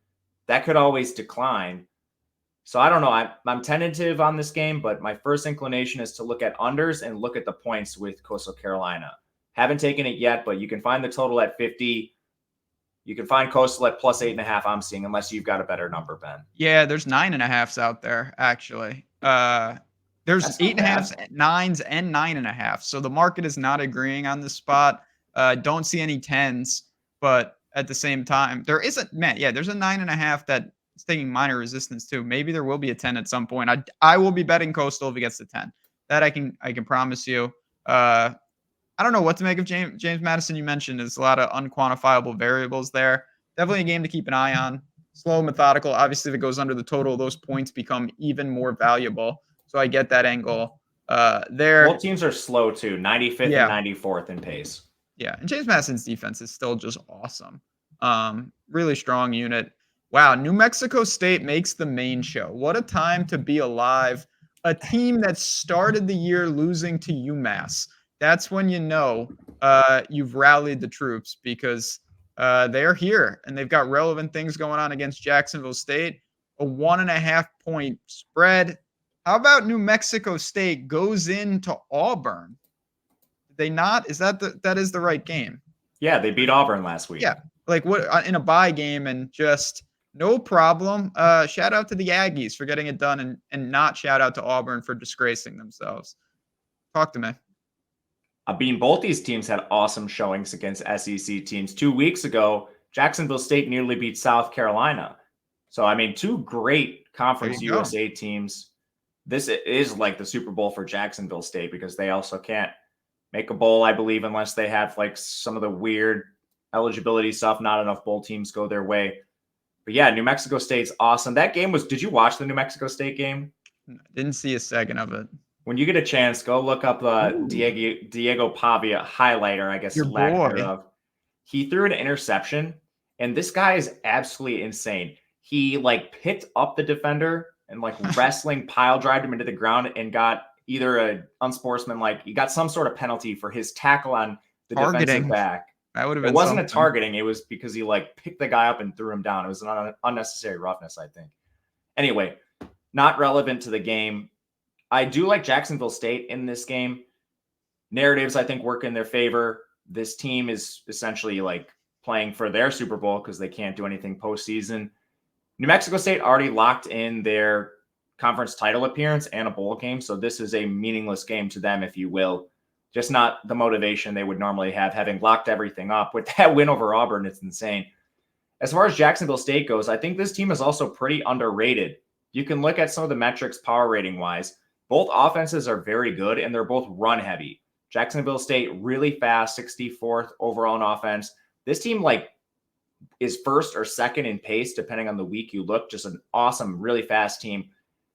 that could always decline. So I don't know. I'm tentative on this game, but my first inclination is to look at unders and look at the points with Coastal Carolina. Haven't taken it yet, but you can find the total at 50. You can find Coastal at plus 8.5. I'm seeing, unless you've got a better number, Ben. Yeah, there's 9.5s out there actually. There's 8.5s, 9s, and 9.5. So the market is not agreeing on this spot. Don't see any 10s, but at the same time, there isn't. Man, yeah, there's a 9.5 that is taking minor resistance too. Maybe there will be a 10 at some point. I will be betting Coastal if it gets to 10. That I can promise you. I don't know what to make of James Madison. You mentioned there's a lot of unquantifiable variables there. Definitely a game to keep an eye on. Slow, methodical. Obviously, if it goes under the total, those points become even more valuable. So I get that angle there. Both teams are slow too, 95th and 94th in pace. Yeah, and James Madison's defense is still just awesome. Really strong unit. Wow, New Mexico State makes the main show. What a time to be alive. A team that started the year losing to UMass. That's when you know you've rallied the troops, because they're here and they've got relevant things going on against Jacksonville State. A 1.5-point spread. How about New Mexico State goes into Auburn? Did they not? Is that is the right game? Yeah, they beat Auburn last week. Yeah, like what in a bye game, and just no problem. Shout out to the Aggies for getting it done, and not shout out to Auburn for disgracing themselves. Talk to me. Both these teams had awesome showings against SEC teams. 2 weeks ago, Jacksonville State nearly beat South Carolina. So, I mean, two great Conference USA teams. This is like the Super Bowl for Jacksonville State, because they also can't make a bowl, I believe, unless they have like some of the weird eligibility stuff. Not enough bowl teams go their way. But yeah, New Mexico State's awesome. That game was, did you watch the New Mexico State game? Didn't see a second of it. When you get a chance, go look up the Diego Pavia highlighter, I guess. Your boy. He threw an interception, and this guy is absolutely insane. He like picked up the defender and like wrestling pile drived him into the ground, and got either a unsportsmanlike, he got some sort of penalty for his tackle on the defensive back. That would have been. It wasn't a targeting. It was because he like picked the guy up and threw him down. It was an unnecessary roughness, I think. Anyway, not relevant to the game. I do like Jacksonville State in this game. Narratives, I think, work in their favor. This team is essentially like playing for their Super Bowl because they can't do anything postseason. New Mexico State already locked in their conference title appearance and a bowl game, so this is a meaningless game to them, if you will. Just not the motivation they would normally have, having locked everything up. With that win over Auburn, it's insane. As far as Jacksonville State goes, I think this team is also pretty underrated. You can look at some of the metrics power rating-wise. Both offenses are very good, and they're both run-heavy. Jacksonville State really fast, 64th overall in offense. This team is first or second in pace, depending on the week you look. Just an awesome, really fast team.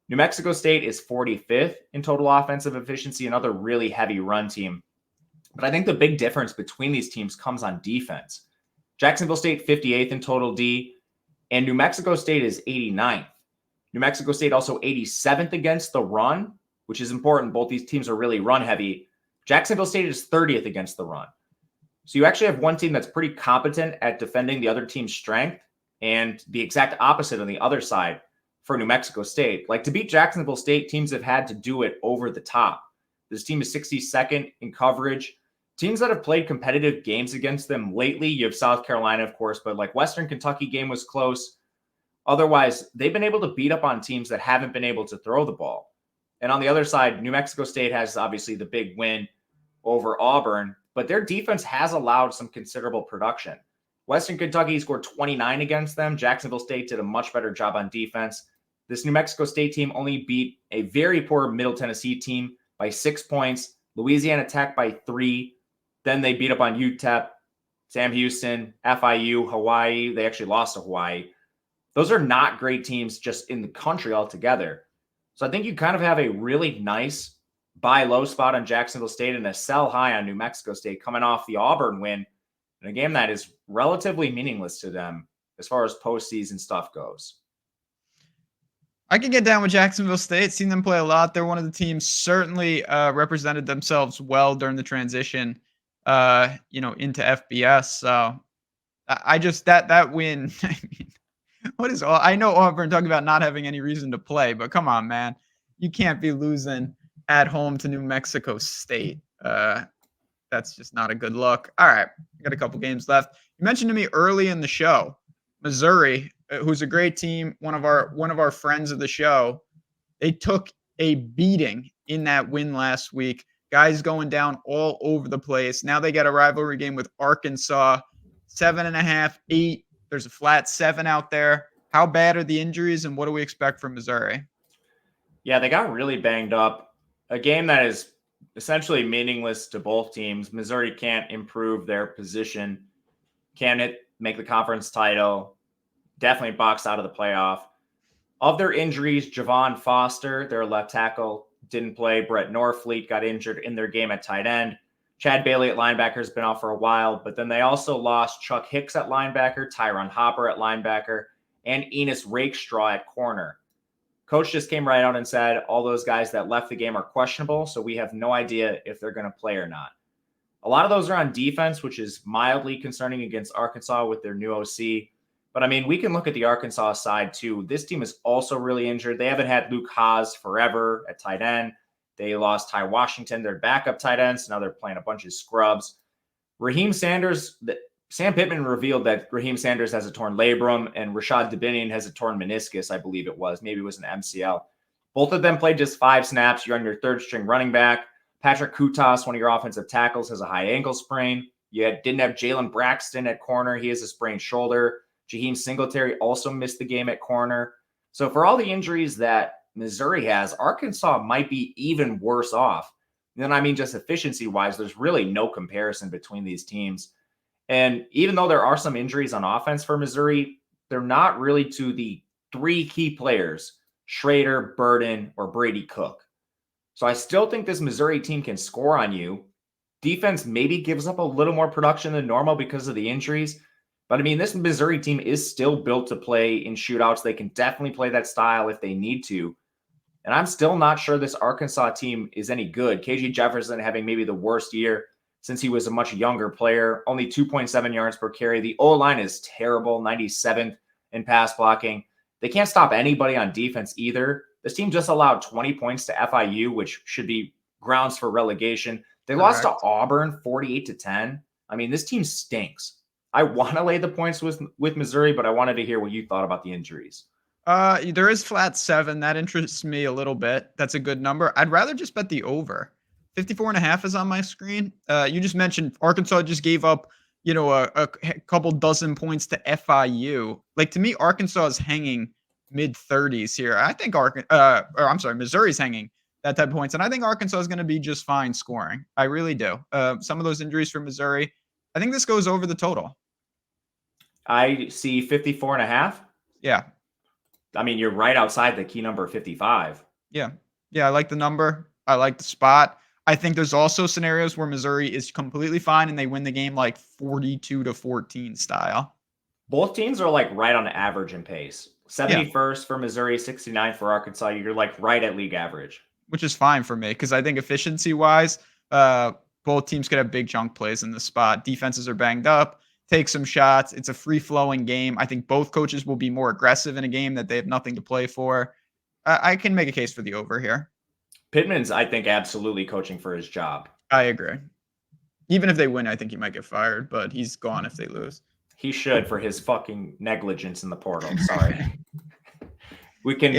New Mexico State is 45th in total offensive efficiency, another really heavy run team. But I think the big difference between these teams comes on defense. Jacksonville State 58th in total D, and New Mexico State is 89th. New Mexico State also 87th against the run, which is important. Both these teams are really run heavy. Jacksonville State is 30th against the run. So you actually have one team that's pretty competent at defending the other team's strength, and the exact opposite on the other side for New Mexico State. Like, to beat Jacksonville State, teams have had to do it over the top. This team is 62nd in coverage. Teams that have played competitive games against them lately, you have South Carolina, of course, but like Western Kentucky game was close. Otherwise, they've been able to beat up on teams that haven't been able to throw the ball. And on the other side, New Mexico State has obviously the big win over Auburn, but their defense has allowed some considerable production. Western Kentucky scored 29 against them. Jacksonville State did a much better job on defense. This New Mexico State team only beat a very poor Middle Tennessee team by 6 points. Louisiana Tech by 3. Then they beat up on UTEP, Sam Houston, FIU, Hawaii. They actually lost to Hawaii. Those are not great teams just in the country altogether. So I think you kind of have a really nice buy low spot on Jacksonville State and a sell high on New Mexico State coming off the Auburn win in a game that is relatively meaningless to them as far as postseason stuff goes. I can get down with Jacksonville State. Seen them play a lot. They're one of the teams certainly represented themselves well during the transition, into FBS. So I just that win. I mean, what is all? I know Auburn talking about not having any reason to play, but come on, man, you can't be losing at home to New Mexico State. That's just not a good look. All right, we got a couple games left. You mentioned to me early in the show, Missouri, who's a great team, one of our friends of the show. They took a beating in that win last week. Guys going down all over the place. Now they got a rivalry game with Arkansas, 7.5, 8. There's a flat 7 out there. How bad are the injuries, and what do we expect from Missouri? Yeah, they got really banged up. A game that is essentially meaningless to both teams. Missouri can't improve their position, can't make the conference title, definitely boxed out of the playoff. Of their injuries, Javon Foster, their left tackle, didn't play. Brett Norfleet got injured in their game at tight end. Chad Bailey at linebacker has been out for a while, but then they also lost Chuck Hicks at linebacker, Tyron Hopper at linebacker, and Enos Rakestraw at corner. Coach just came right out and said all those guys that left the game are questionable, so we have no idea if they're going to play or not. A lot of those are on defense, which is mildly concerning against Arkansas with their new OC. But, I mean, we can look at the Arkansas side, too. This team is also really injured. They haven't had Luke Haas forever at tight end. They lost Ty Washington, their backup tight end, so now they're playing a bunch of scrubs. Raheem Sanders, Sam Pittman revealed that Raheem Sanders has a torn labrum and Rashad Dubinian has a torn meniscus, I believe it was. Maybe it was an MCL. Both of them played just 5 snaps. You're on your third-string running back. Patrick Kutas, one of your offensive tackles, has a high ankle sprain. You didn't have Jalen Braxton at corner. He has a sprained shoulder. Jaheim Singletary also missed the game at corner. So for all the injuries that Missouri has, Arkansas might be even worse off. And I mean, just efficiency-wise, there's really no comparison between these teams. And even though there are some injuries on offense for Missouri, they're not really to the 3 key players, Schrader, Burden, or Brady Cook. So I still think this Missouri team can score on you. Defense maybe gives up a little more production than normal because of the injuries. But I mean, this Missouri team is still built to play in shootouts. They can definitely play that style if they need to. And I'm still not sure this Arkansas team is any good. KJ Jefferson having maybe the worst year since he was a much younger player, only 2.7 yards per carry. The O-line is terrible, 97th in pass blocking. They can't stop anybody on defense either. This team just allowed 20 points to FIU, which should be grounds for relegation. They lost to Auburn 48-10. I mean, this team stinks. I want to lay the points with Missouri, but I wanted to hear what you thought about the injuries. There is flat 7. That interests me a little bit. That's a good number. I'd rather just bet the over. 54.5 is on my screen. You just mentioned Arkansas just gave up, a couple dozen points to FIU. Like, to me, Arkansas is hanging mid-30s here. I think Missouri's hanging that type of points, and I think Arkansas is going to be just fine scoring. I really do. Some of those injuries for Missouri, I think this goes over the total. I see 54.5. Yeah. I mean, you're right outside the key number 55. Yeah. I like the number. I like the spot. I think there's also scenarios where Missouri is completely fine and they win the game like 42-14 style. Both teams are like right on average in pace. 71st for Missouri, 69 for Arkansas. You're like right at league average. Which is fine for me because I think efficiency-wise, both teams could have big chunk plays in the spot. Defenses are banged up. Take some shots. It's a free-flowing game. I think both coaches will be more aggressive in a game that they have nothing to play for. I can make a case for the over here. Pittman's, I think, absolutely coaching for his job. I agree. Even if they win, I think he might get fired, but he's gone if they lose. He should for his fucking negligence in the portal. Sorry. We can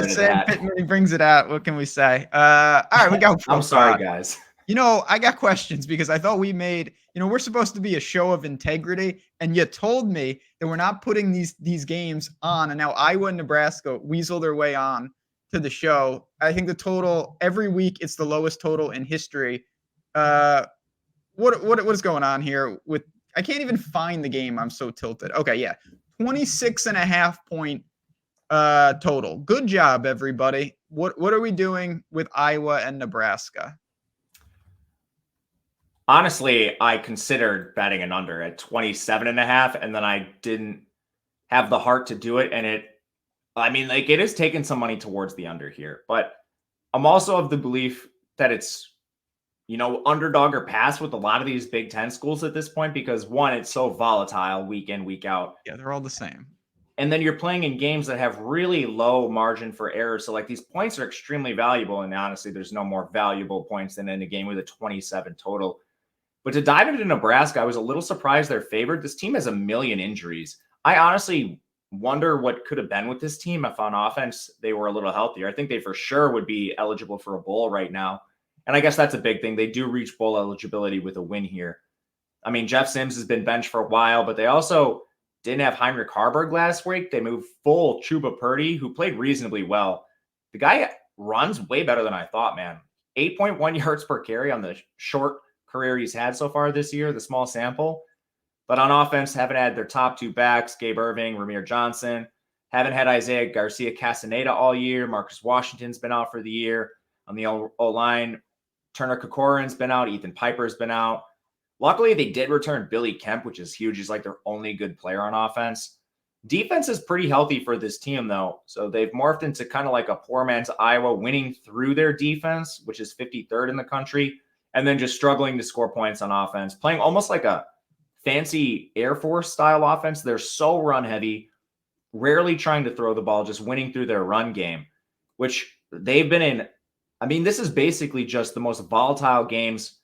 Sam Pittman brings it out. What can we say? All right, we got I'm sorry, guys. I got questions because I thought we made, we're supposed to be a show of integrity, and you told me that we're not putting these games on, and now Iowa and Nebraska weasel their way on to the show. I think the total every week it's the lowest total in history. What is going on here with I can't even find the game. I'm so tilted. Okay, yeah. 26.5 point total. Good job, everybody. What are we doing with Iowa and Nebraska? Honestly, I considered betting an under at 27.5, and then I didn't have the heart to do it. And it is taking some money towards the under here, but I'm also of the belief that it's, underdog or pass with a lot of these Big Ten schools at this point, because one, it's so volatile week in, week out. Yeah, they're all the same. And then you're playing in games that have really low margin for error. So like these points are extremely valuable. And honestly, there's no more valuable points than in a game with a 27 total. But to dive into Nebraska, I was a little surprised they're favored. This team has a million injuries. I honestly wonder what could have been with this team if on offense they were a little healthier. I think they for sure would be eligible for a bowl right now. And I guess that's a big thing. They do reach bowl eligibility with a win here. I mean, Jeff Sims has been benched for a while, but they also didn't have Heinrich Harburg last week. They moved full Chuba Purdy, who played reasonably well. The guy runs way better than I thought, man. 8.1 yards per carry on the short career he's had so far this year, the small sample. But on offense, haven't had their top two backs, Gabe Irving, Ramir Johnson. Haven't had Isaiah Garcia Castaneda all year. Marcus Washington's been out for the year. On the O-line, Turner Kokorin's been out. Ethan Piper's been out. Luckily, they did return Billy Kemp, which is huge. He's like their only good player on offense. Defense is pretty healthy for this team, though. So they've morphed into kind of like a poor man's Iowa, winning through their defense, which is 53rd in the country, and then just struggling to score points on offense, playing almost like a fancy Air Force style offense. They're so run heavy, rarely trying to throw the ball, just winning through their run game, which they've been in. I mean, this is basically just the most volatile games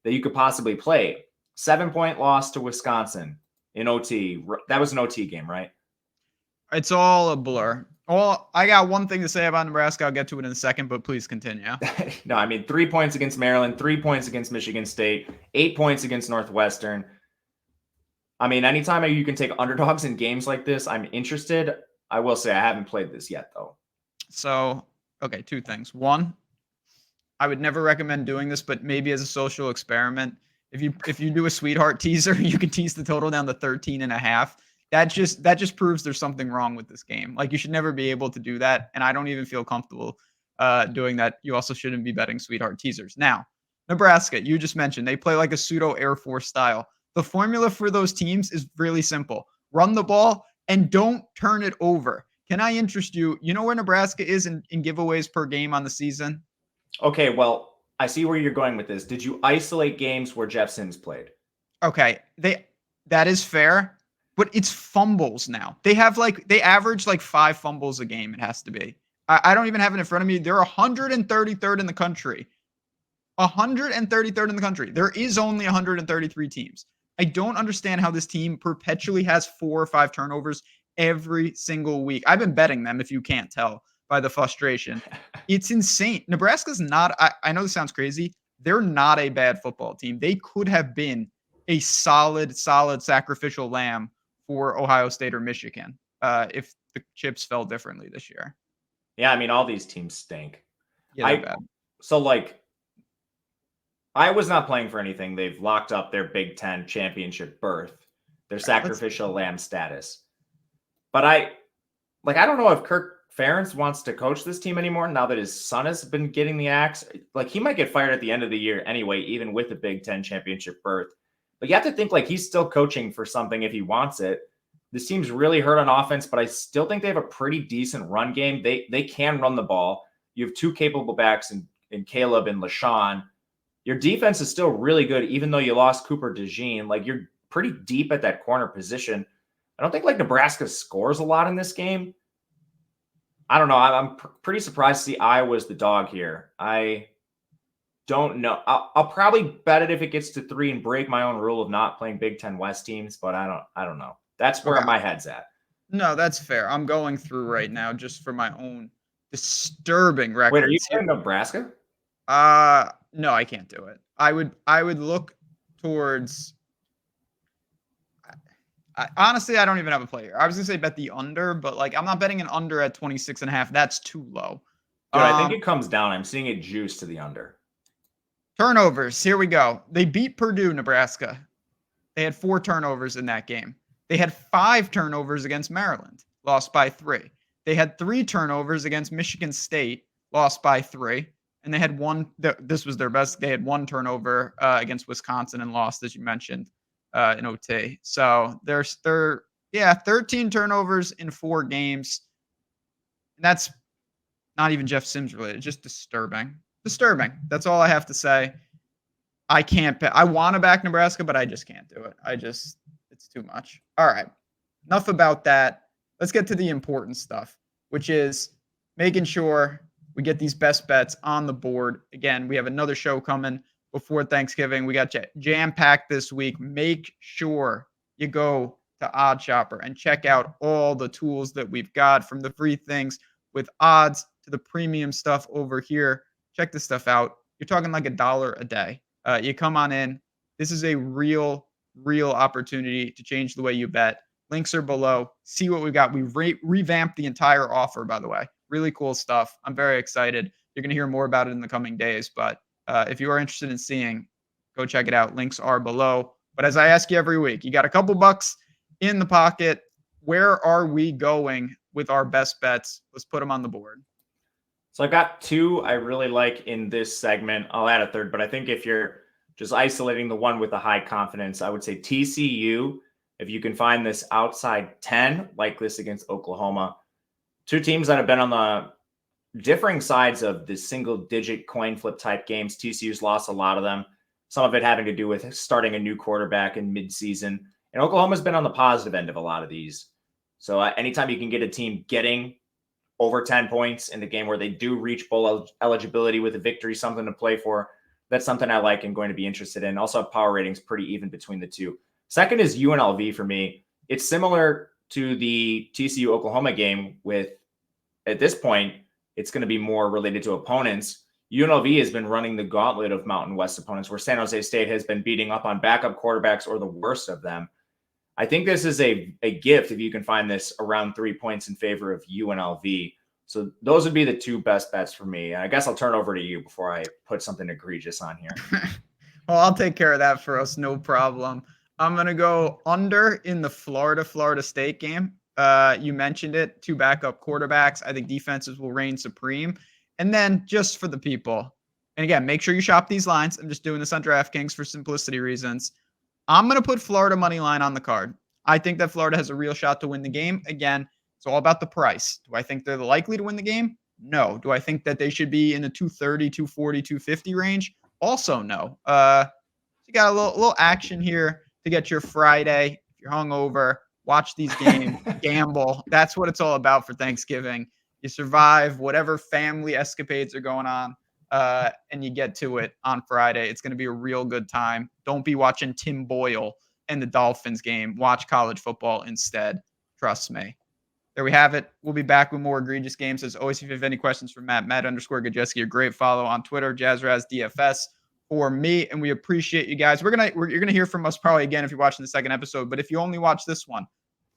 that you could possibly play. 7-point loss to Wisconsin in OT. That was an OT game, right? It's all a blur. Well, I got one thing to say about Nebraska. I'll get to it in a second, but please continue. No, I mean, 3 points against Maryland, 3 points against Michigan State, 8 points against Northwestern. I mean, anytime you can take underdogs in games like this, I'm interested. I will say I haven't played this yet, though. So, okay, two things. One, I would never recommend doing this, but maybe as a social experiment, if you do a sweetheart teaser, you can tease the total down to 13.5. That just proves there's something wrong with this game. Like, you should never be able to do that, and I don't even feel comfortable doing that. You also shouldn't be betting sweetheart teasers. Now, Nebraska, you just mentioned they play like a pseudo Air Force style. The formula for those teams is really simple: run the ball and don't turn it over. Can I interest you? You know where Nebraska is in giveaways per game on the season? Okay, well, I see where you're going with this. Did you isolate games where Jeff Sims played? Okay, that is fair, but it's fumbles now. They average like 5 fumbles a game. It has to be. I don't even have it in front of me. They're 133rd in the country. 133rd in the country. There is only 133 teams. I don't understand how this team perpetually has 4 or 5 turnovers every single week. I've been betting them, if you can't tell by the frustration. It's insane. Nebraska's not, I know this sounds crazy. They're not a bad football team. They could have been a solid sacrificial lamb for Ohio State or Michigan if the chips fell differently this year. Yeah, I mean, all these teams stink. Yeah, they're bad. So, like, Iowa's not playing for anything. They've locked up their Big Ten championship berth, their sacrificial lamb status. But I don't know if Kirk Ferentz wants to coach this team anymore now that his son has been getting the axe. Like, he might get fired at the end of the year anyway, even with the Big Ten championship berth. But you have to think like he's still coaching for something if he wants it. This team's really hurt on offense, but I still think they have a pretty decent run game. They can run the ball. You have 2 capable backs in Caleb and LaShawn. Your defense is still really good, even though you lost Cooper DeJean. Like, you're pretty deep at that corner position. I don't think like Nebraska scores a lot in this game. I don't know. I'm pretty surprised to see Iowa's the dog here. I don't know. I'll probably bet it if it gets to 3 and break my own rule of not playing Big Ten West teams, but I don't know. That's where my head's at. No, that's fair. I'm going through right now just for my own disturbing records. Wait, are you playing Nebraska? No, I can't do it. I would look towards. Honestly, I don't even have a player. I was gonna say bet the under, but like I'm not betting an under at 26.5. That's too low. Dude, I think it comes down. I'm seeing it juice to the under. Turnovers. Here we go. They beat Purdue, Nebraska. They had 4 turnovers in that game. They had 5 turnovers against Maryland, lost by 3. They had 3 turnovers against Michigan State, lost by 3. And they had one. This was their best. They had 1 turnover against Wisconsin and lost, as you mentioned, in OT. So they're 13 turnovers in 4 games. And that's not even Jeff Sims related. Just disturbing. Disturbing. That's all I have to say. I can't. I want to back Nebraska, but I just can't do it. It's too much. All right. Enough about that. Let's get to the important stuff, which is making sure we get these best bets on the board. Again, we have another show coming before Thanksgiving. We got jam-packed this week. Make sure you go to OddsShopper and check out all the tools that we've got, from the free things with odds to the premium stuff over here. Check this stuff out. You're talking like $1 a day. You come on in. This is a real opportunity to change the way you bet. Links are below. See what we've got. We revamped the entire offer, by the way. Really cool stuff. I'm very excited. You're going to hear more about it in the coming days. But if you are interested in seeing, go check it out. Links are below. But as I ask you every week, you got a couple bucks in the pocket. Where are we going with our best bets? Let's put them on the board. So I've got 2 I really like in this segment. I'll add a third, but I think if you're just isolating the one with the high confidence, I would say TCU. If you can find this outside 10, like this against Oklahoma, 2 teams that have been on the differing sides of the single-digit coin flip type games. TCU's lost a lot of them. Some of it having to do with starting a new quarterback in midseason. And Oklahoma's been on the positive end of a lot of these. So anytime you can get a team getting over 10 points in the game where they do reach bowl eligibility with a victory, something to play for, that's something I like and going to be interested in. Also, power ratings pretty even between the 2. Second is UNLV for me. It's similar to the TCU Oklahoma game with, at this point, it's going to be more related to opponents. UNLV has been running the gauntlet of Mountain West opponents, where San Jose State has been beating up on backup quarterbacks or the worst of them. I think this is a gift if you can find this around 3 points in favor of UNLV. So those would be the 2 best bets for me. I guess I'll turn over to you before I put something egregious on here. Well, I'll take care of that for us. No problem. I'm going to go under in the Florida State game. You mentioned it, 2 backup quarterbacks. I think defenses will reign supreme. And then just for the people, and again, make sure you shop these lines. I'm just doing this on DraftKings for simplicity reasons. I'm going to put Florida money line on the card. I think that Florida has a real shot to win the game. Again, it's all about the price. Do I think they're likely to win the game? No. Do I think that they should be in the 230, 240, 250 range? Also, no. You got a little action here to get your Friday. If you're hungover, watch these games, gamble. That's what it's all about for Thanksgiving. You survive whatever family escapades are going on, and you get to it on Friday. It's going to be a real good time. Don't be watching Tim Boyle and the Dolphins game. Watch college football instead. Trust me. There we have it. We'll be back with more egregious games. As always, if you have any questions for Matt _Gajewski, a great follow on Twitter, JazzRazDFS for me. And we appreciate you guys. You're gonna hear from us probably again if you're watching the second episode. But if you only watch this one,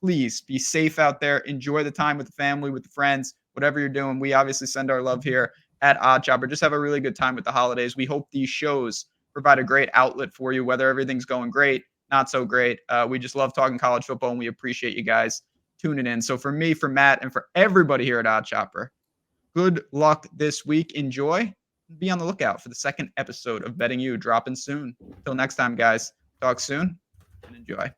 please be safe out there. Enjoy the time with the family, with the friends, whatever you're doing. We obviously send our love here at OddsShopper. Just have a really good time with the holidays. We hope these shows provide a great outlet for you, whether everything's going great, not so great. We just love talking college football, and we appreciate you guys tuning in. So for me, for Matt, and for everybody here at OddsShopper, good luck this week. Enjoy. Be on the lookout for the second episode of Betting You dropping soon. Until next time, guys. Talk soon and enjoy.